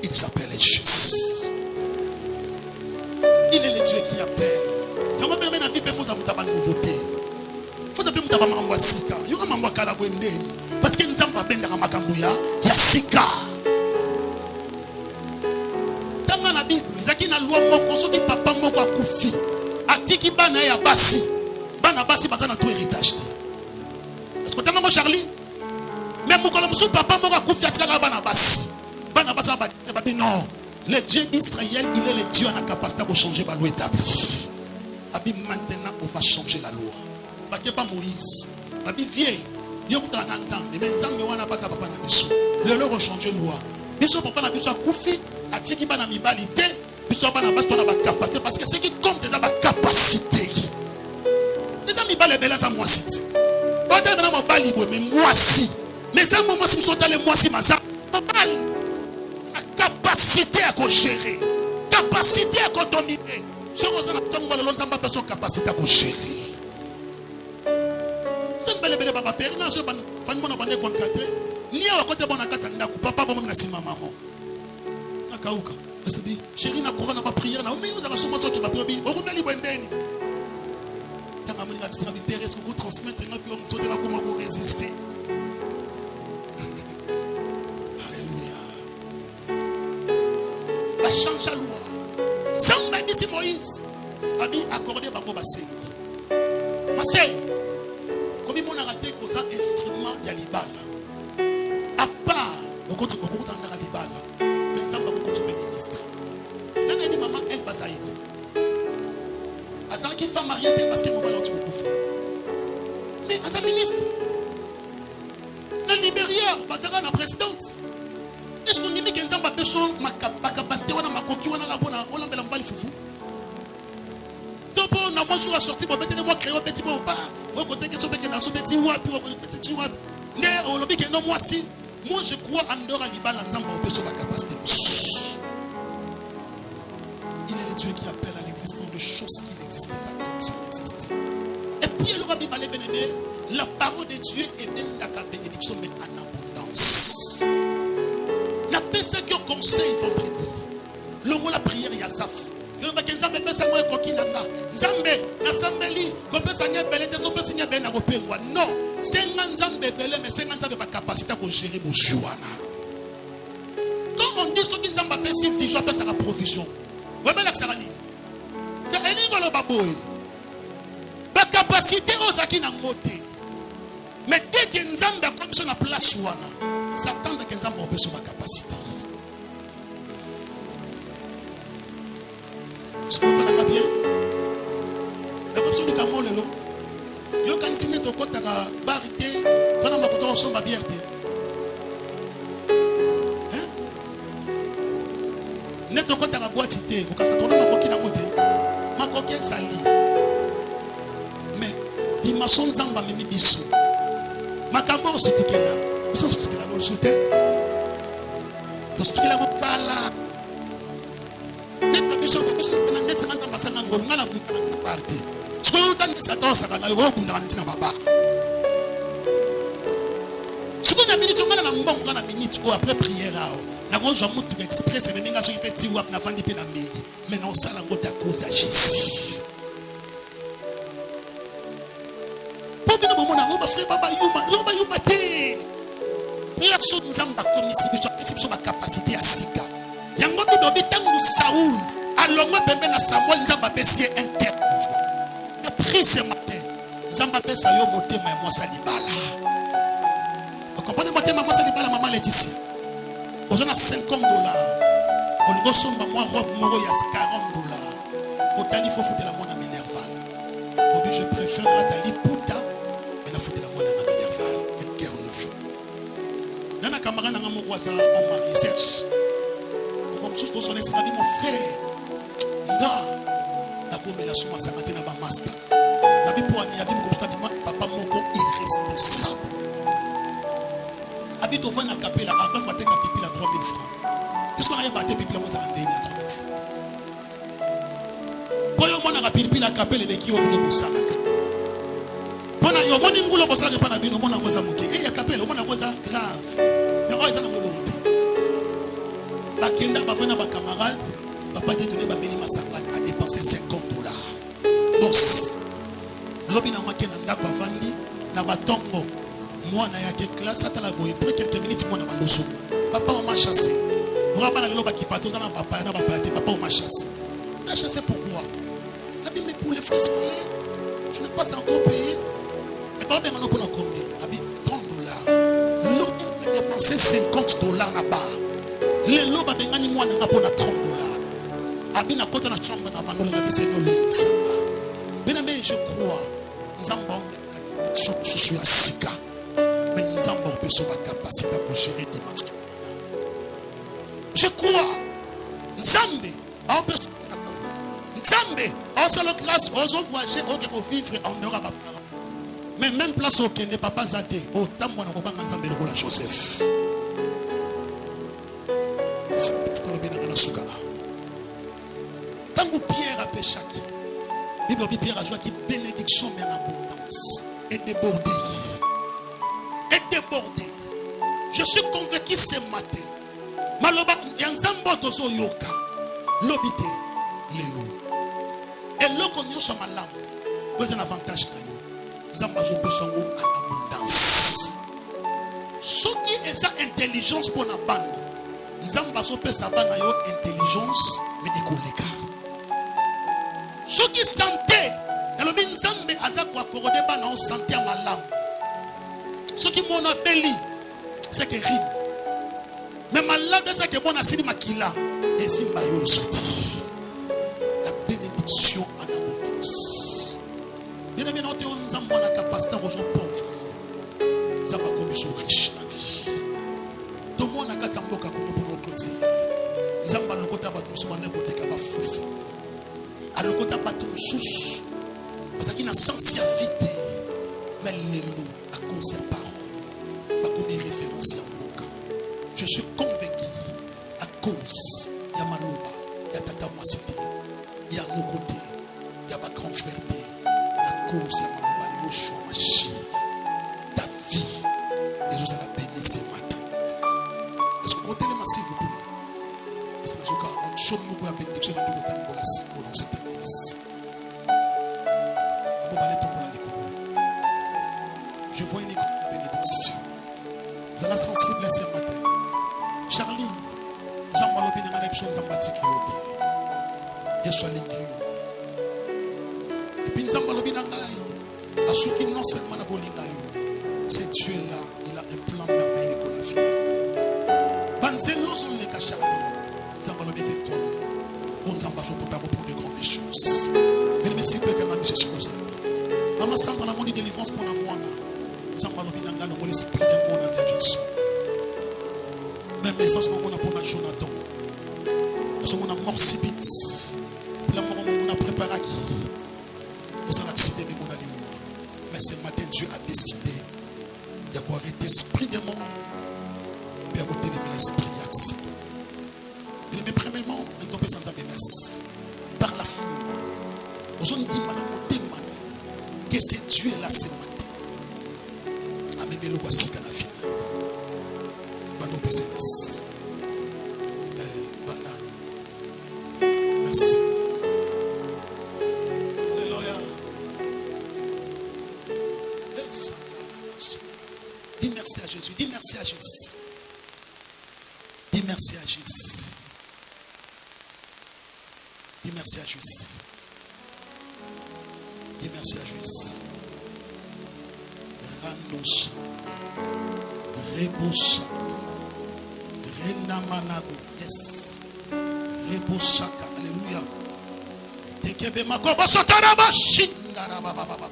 Il s'appelle Jésus. Il est le Dieu qui appelle. Il faut que la vie faut une nouveauté. Il faut que la sika. Il faut que la parce que nous avons pas besoin de makambuya. Il y a sika. Dans la Bible, il y a une loi qui papa moko akufi. Atiki bana ya basi. Bana basi bazana tout héritage. Est-ce que tu as Charlie? Mais mon papa moko akufi atika bana basi. Bana basi ba non. Le Dieu d'Israël, il est le Dieu à la capacité de changer la loi établie. Maintenant, on va changer la loi. Parce que pas Moïse. Abi vieille. Mais Nzambe wana pas papa na biso. Le leur changer loi. Biso papa na biso akufi atiki bana mibalité. Biso bana basi to na ba capacité parce que ce qui compte c'est la capacité. Les amis balé bela ça moi si. Ba ta na mobali bo mais moi si. Mais ça moi si sont allés moi si ma ça. La capacité à gérer. Capacité à dominer. Ce qu'on a tant de Nzamba pas son capacité à gérer. Sembele bele baba père na so ban fan mona bande contracté ni wa côté bona kata ndaku papa ba mona sima maman na kauka asabi chérie na courant na ba prière na mais vous avez souvent so qui ba probi o kuna li bwendeni tanga moni la bisika bi père est-ce que vous transmettre na bio so de na comment vous résister. Alléluia. La change la loi samba bisi Moïse abi accordé bango basengi masé. Comme on a raté qu'on a un instrument, il y a l'ibala. À part, le contre dans l'ibala, mais ça va beaucoup de ministre. Là, il dit maman, elle va saïd. Azar qui fait marier parce que mon ballon tu peux faire. Mais à sa ministre, le Libéria, Bazara la présidente. Est-ce qu'on dit que nous avons besoin de ma capacité, on a ma coquille, on a la bonne, on a la balle foufou. On a bonjour à sortir pour mettre moi créer un petit peu au pas. Au côté que ce petit dans ce petit ou puis au petit ou. Mais on l'a dit que non moi si moi je crois en dehors à l'ibal en Zamba on peut sur la capacité. Il est le Dieu qui appelle à l'existence de choses qui n'existaient pas comme ça existait. Et puis le rabbi Balé Bénéné, la parole de Dieu est bien la bénédiction mais en abondance. La paix c'est que conseil vendredi. Le mot la prière il y a Zaf. Nzambe pesa moyo kokinanga Nzambe na sambeli ko pesa nyebele te so pesa nyebele na kopengwa non c'est Nzambe belé mais c'est Nzambe ba capacité à gérer bojuana quand on dit ce que Nzambe pesa vision pesa la provision ouais ben l'axarani que eni ngolo baboy ba capacité aux akina ngote mais dès que Nzambe a comme sur la place wana s'attend que Nzambe pesa ba capacité Est-ce que vous avez bien? La personne du Cameroun, yo kan signé to kota ka barité tona makoto osomba bierte hein neto kota ka boîte té ko kasa tona makoki na moté makoki sali mais dimason zamba mimi biso makambo sotikela biso sotikela no sote to sotikela ko kala neto biso ko biso na neto ngata basanga ngolo ngala parti. Ce qu'on a dit, c'est que ça va être un baba. Ce qu'on a minute, on a un minute après prière. La grosse jambe tout express, c'est venir à ce petit ou à la fin de la mairie. Mais non, ça la route à cause à Jésus. Pour que nous avons un frère Baba Yuma Té. Prière sur nous avons la capacité à Sika. Yango de Dobitango Saoul. Alors moi, Bembe na Samuel, nous avons apprécié un terme. Après ce matin, nous avons appelé ça yo moté mais moi ça libala. Vous comprenez moté mais moi ça libala maman Laetitia. Vous avez $50. On go somba moi robe moro ya $40. Au tali faut foutre la monnaie à Minerval. Obi je préfère la tali puta mais la foutre la monnaie à Minerval. Et guerre nous. Nana camarade na mo waza on ma recherche. Comme sous son esprit mon frère. Nga la souma ça matin na master la vie pour ami abi constat papa moko irresponsable abi to vana capella à place matin ka pipi la 3000 francs qu'est-ce qu'on a battu pipi la mo ça vendé à 3000 francs pour yo mona ka pipi la capella de ki o bino bosalaka pona yo moni ngulo bosalaka pana bino mona ngoza moke e ya capella mona ngoza grave mais on ezana ngolo te bakenda bafana ba camarade papa te donné ba minima 50 à dépenser $50. Boss lobi na mwake na ndako avandi na batongo mwana yake classe atala boye pour quelques minutes mwana bandoso papa on m'a chassé on va na loba ki pato na papa te papa on m'a chassé. M'a chassé pourquoi? Abi mais pour les frais scolaires je n'ai pas encore payé et pas bien on pour combien? Abi $30 lobi a dépensé $50 là-bas les loba bengani mwana nga pona $30 abi na kota na chambre na bandolo na biseno lisanga. Bien aimé, je crois, nous avons une sika, mais nous avons une capacité pour gérer des marches. Je crois, Nzambe, Nzambe, on se le classe, on se voyager, on peut vivre en Europe. Mais même place au Kenya, papa Zate, au Tambouna, on va Nzambe le rôle Joseph. C'est ce qu'on a bien dans la soukara. Tant que Pierre a péché, Bible Pierre a joué qui bénédiction mais en abondance et débordé. Et débordé. Je suis convaincu ce matin. Maloba yanzambo tozo yoka. Lobité lelo. Et loko nyosha malamu. Vous avez un avantage na yo. Nzambazo besoin en abondance. Ce qui est sa intelligence pour na bana. Nzambazo pesa bana yo intelligence mais écoleka. Ce qui santé, le Nzambe azako accordé bana on santé à malam. Ce qui mon appeli, c'est que rime. Mais malam c'est que bon asili makila et simba yo le souti. La bénédiction en abondance. Bien aimé notre Nzambe on a capacité aux gens pauvres. Nzambe comme sont riches la vie. Tout le monde a quatre amboka comme pour nous côté. Nzambe le côté ba tout ce monde côté ka ba foufou. À le côté pas tout sous parce qu'il a sens à vite mais les loups à cause de parole pas comme référence à Mboka. Je suis convaincu à cause il y a Maloba il y a Tata Mwasité il y a nos côtés il y a ma grand frère à cause il y a Maloba Yoshua Machi ta vie et vous allez bénir ce matin. Est-ce que vous comptez les massifs vous plaît? Parce que nous avons un chaud de bénédiction dans cette église. Je vois une bénédiction. Vous allez sensible ce matin. Charlie, nous avons l'opinion de l'émission de Zambatik. Je suis l'ingénieur. Et puis nous avons l'opinion de à ceux qui non seulement na bolinga. C'est Dieu là, il a un plan merveilleux pour la vie. Banzelo sont les Charlie. Nous avons l'opinion de écoles. On s'en va pour de grandes tous. Mais s'il vous plaît, que ma mission soit comme ça. Maman, ça prend la monnaie de délivrance pour la moine. Ça prend l'esprit de mon aviation. Même les sens qu'on a pour notre Jonathan. Parce qu'on a mort si vite. Puis la mort on a préparé qui. Vous avez accident de mon aliment. Mais ce matin, Dieu a décidé d'avoir arrêté l'esprit de mort. Puis avoir délégué l'esprit accident. Mais premièrement, nous devons sans abémesse. Par la foi. Vous avez dit, madame, que c'est Dieu là ce matin. Amen. Le voici qu'à la finale. Bando Pessénas. Banda. Merci. Alléluia. Dis merci à Jésus. Dis merci à Jésus. Dis merci à Jésus. Dis merci à Jésus. Dis merci à Jésus. Randosa. Rebosa. Renamanago. Yes. Rebosaka. Alléluia. Tekebe makoba sotaraba shindaraba baba baba.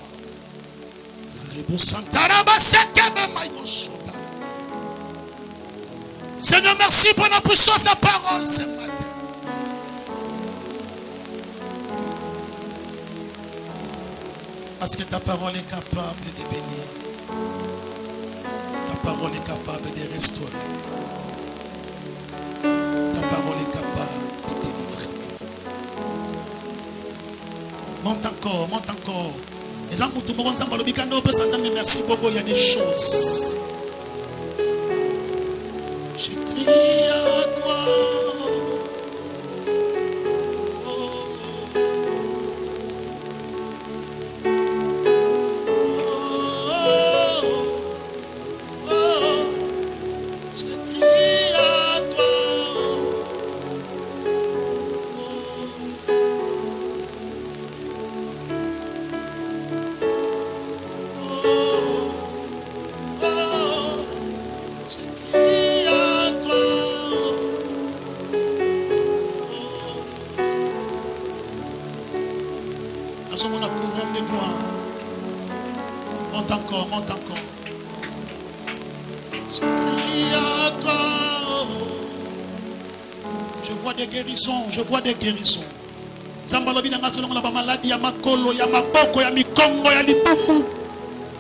Rebosantaraba sekebe mayo sotaraba. Seigneur, merci pour la puissance de sa parole ce matin. Parce que ta parole est capable de bénir. Ta parole est capable de restaurer. Ta parole est capable de délivrer. Monte encore, monte encore. Merci beaucoup, il y a des choses. Je crie à toi. Monte encore. Je crie à toi. Je vois des guérisons, je vois des guérisons. Zambalobi na ngasolongo na ba maladie ya makolo, ya maboko, ya mikongo, ya libumu.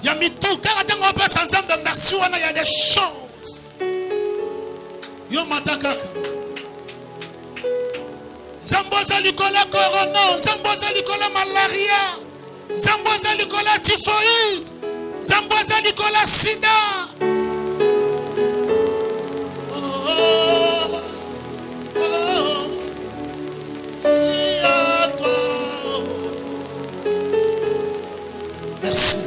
Ya mitu kaka tango pesa ensemble merci wana ya des choses. Yo matakaka. Zamboza likola corona, zamboza likola malaria. Zamboza likola typhoïde. Zamboza likola sida. Merci.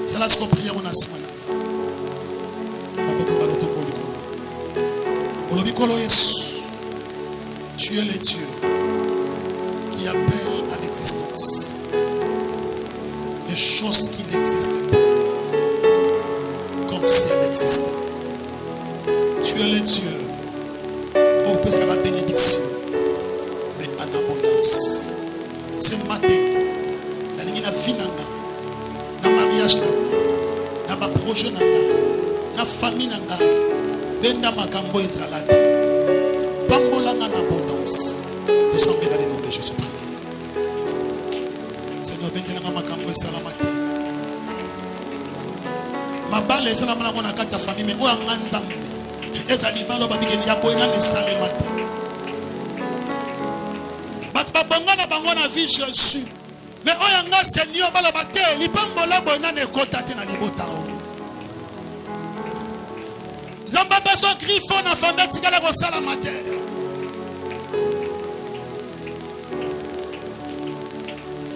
C'est là ce qu'on prie on a ce matin. Tu es le Dieu qui appelle à l'existence des choses qui n'existaient pas comme si elles existaient. Tu es le Dieu où peut ça la bénédiction mais en abondance. Ce matin, la ligne de vie dans mariage dans ma projet dans famille dans makambo ezalati pambolanga en abondance. Tout semble dans le nom de Jésus. Seigneur, bendelanga makambo esalamati. Mabale esalamana mona kata famille mais oya nganzambe ezali balo babikeni ya boyina le salemati. Bat babanga bango na vie Jésus. Mais oya nga Seigneur balo bate lipambola boyina ne kota te na libota o. Zamba beso griffon na famille tigala ko salamati.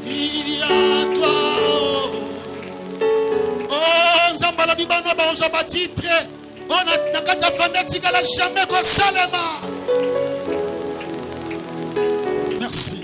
Il à toi. Oh, Zambala Bibano Baozo Batitre. On a Nakata Fanetika la jamais qu'on salama. Merci.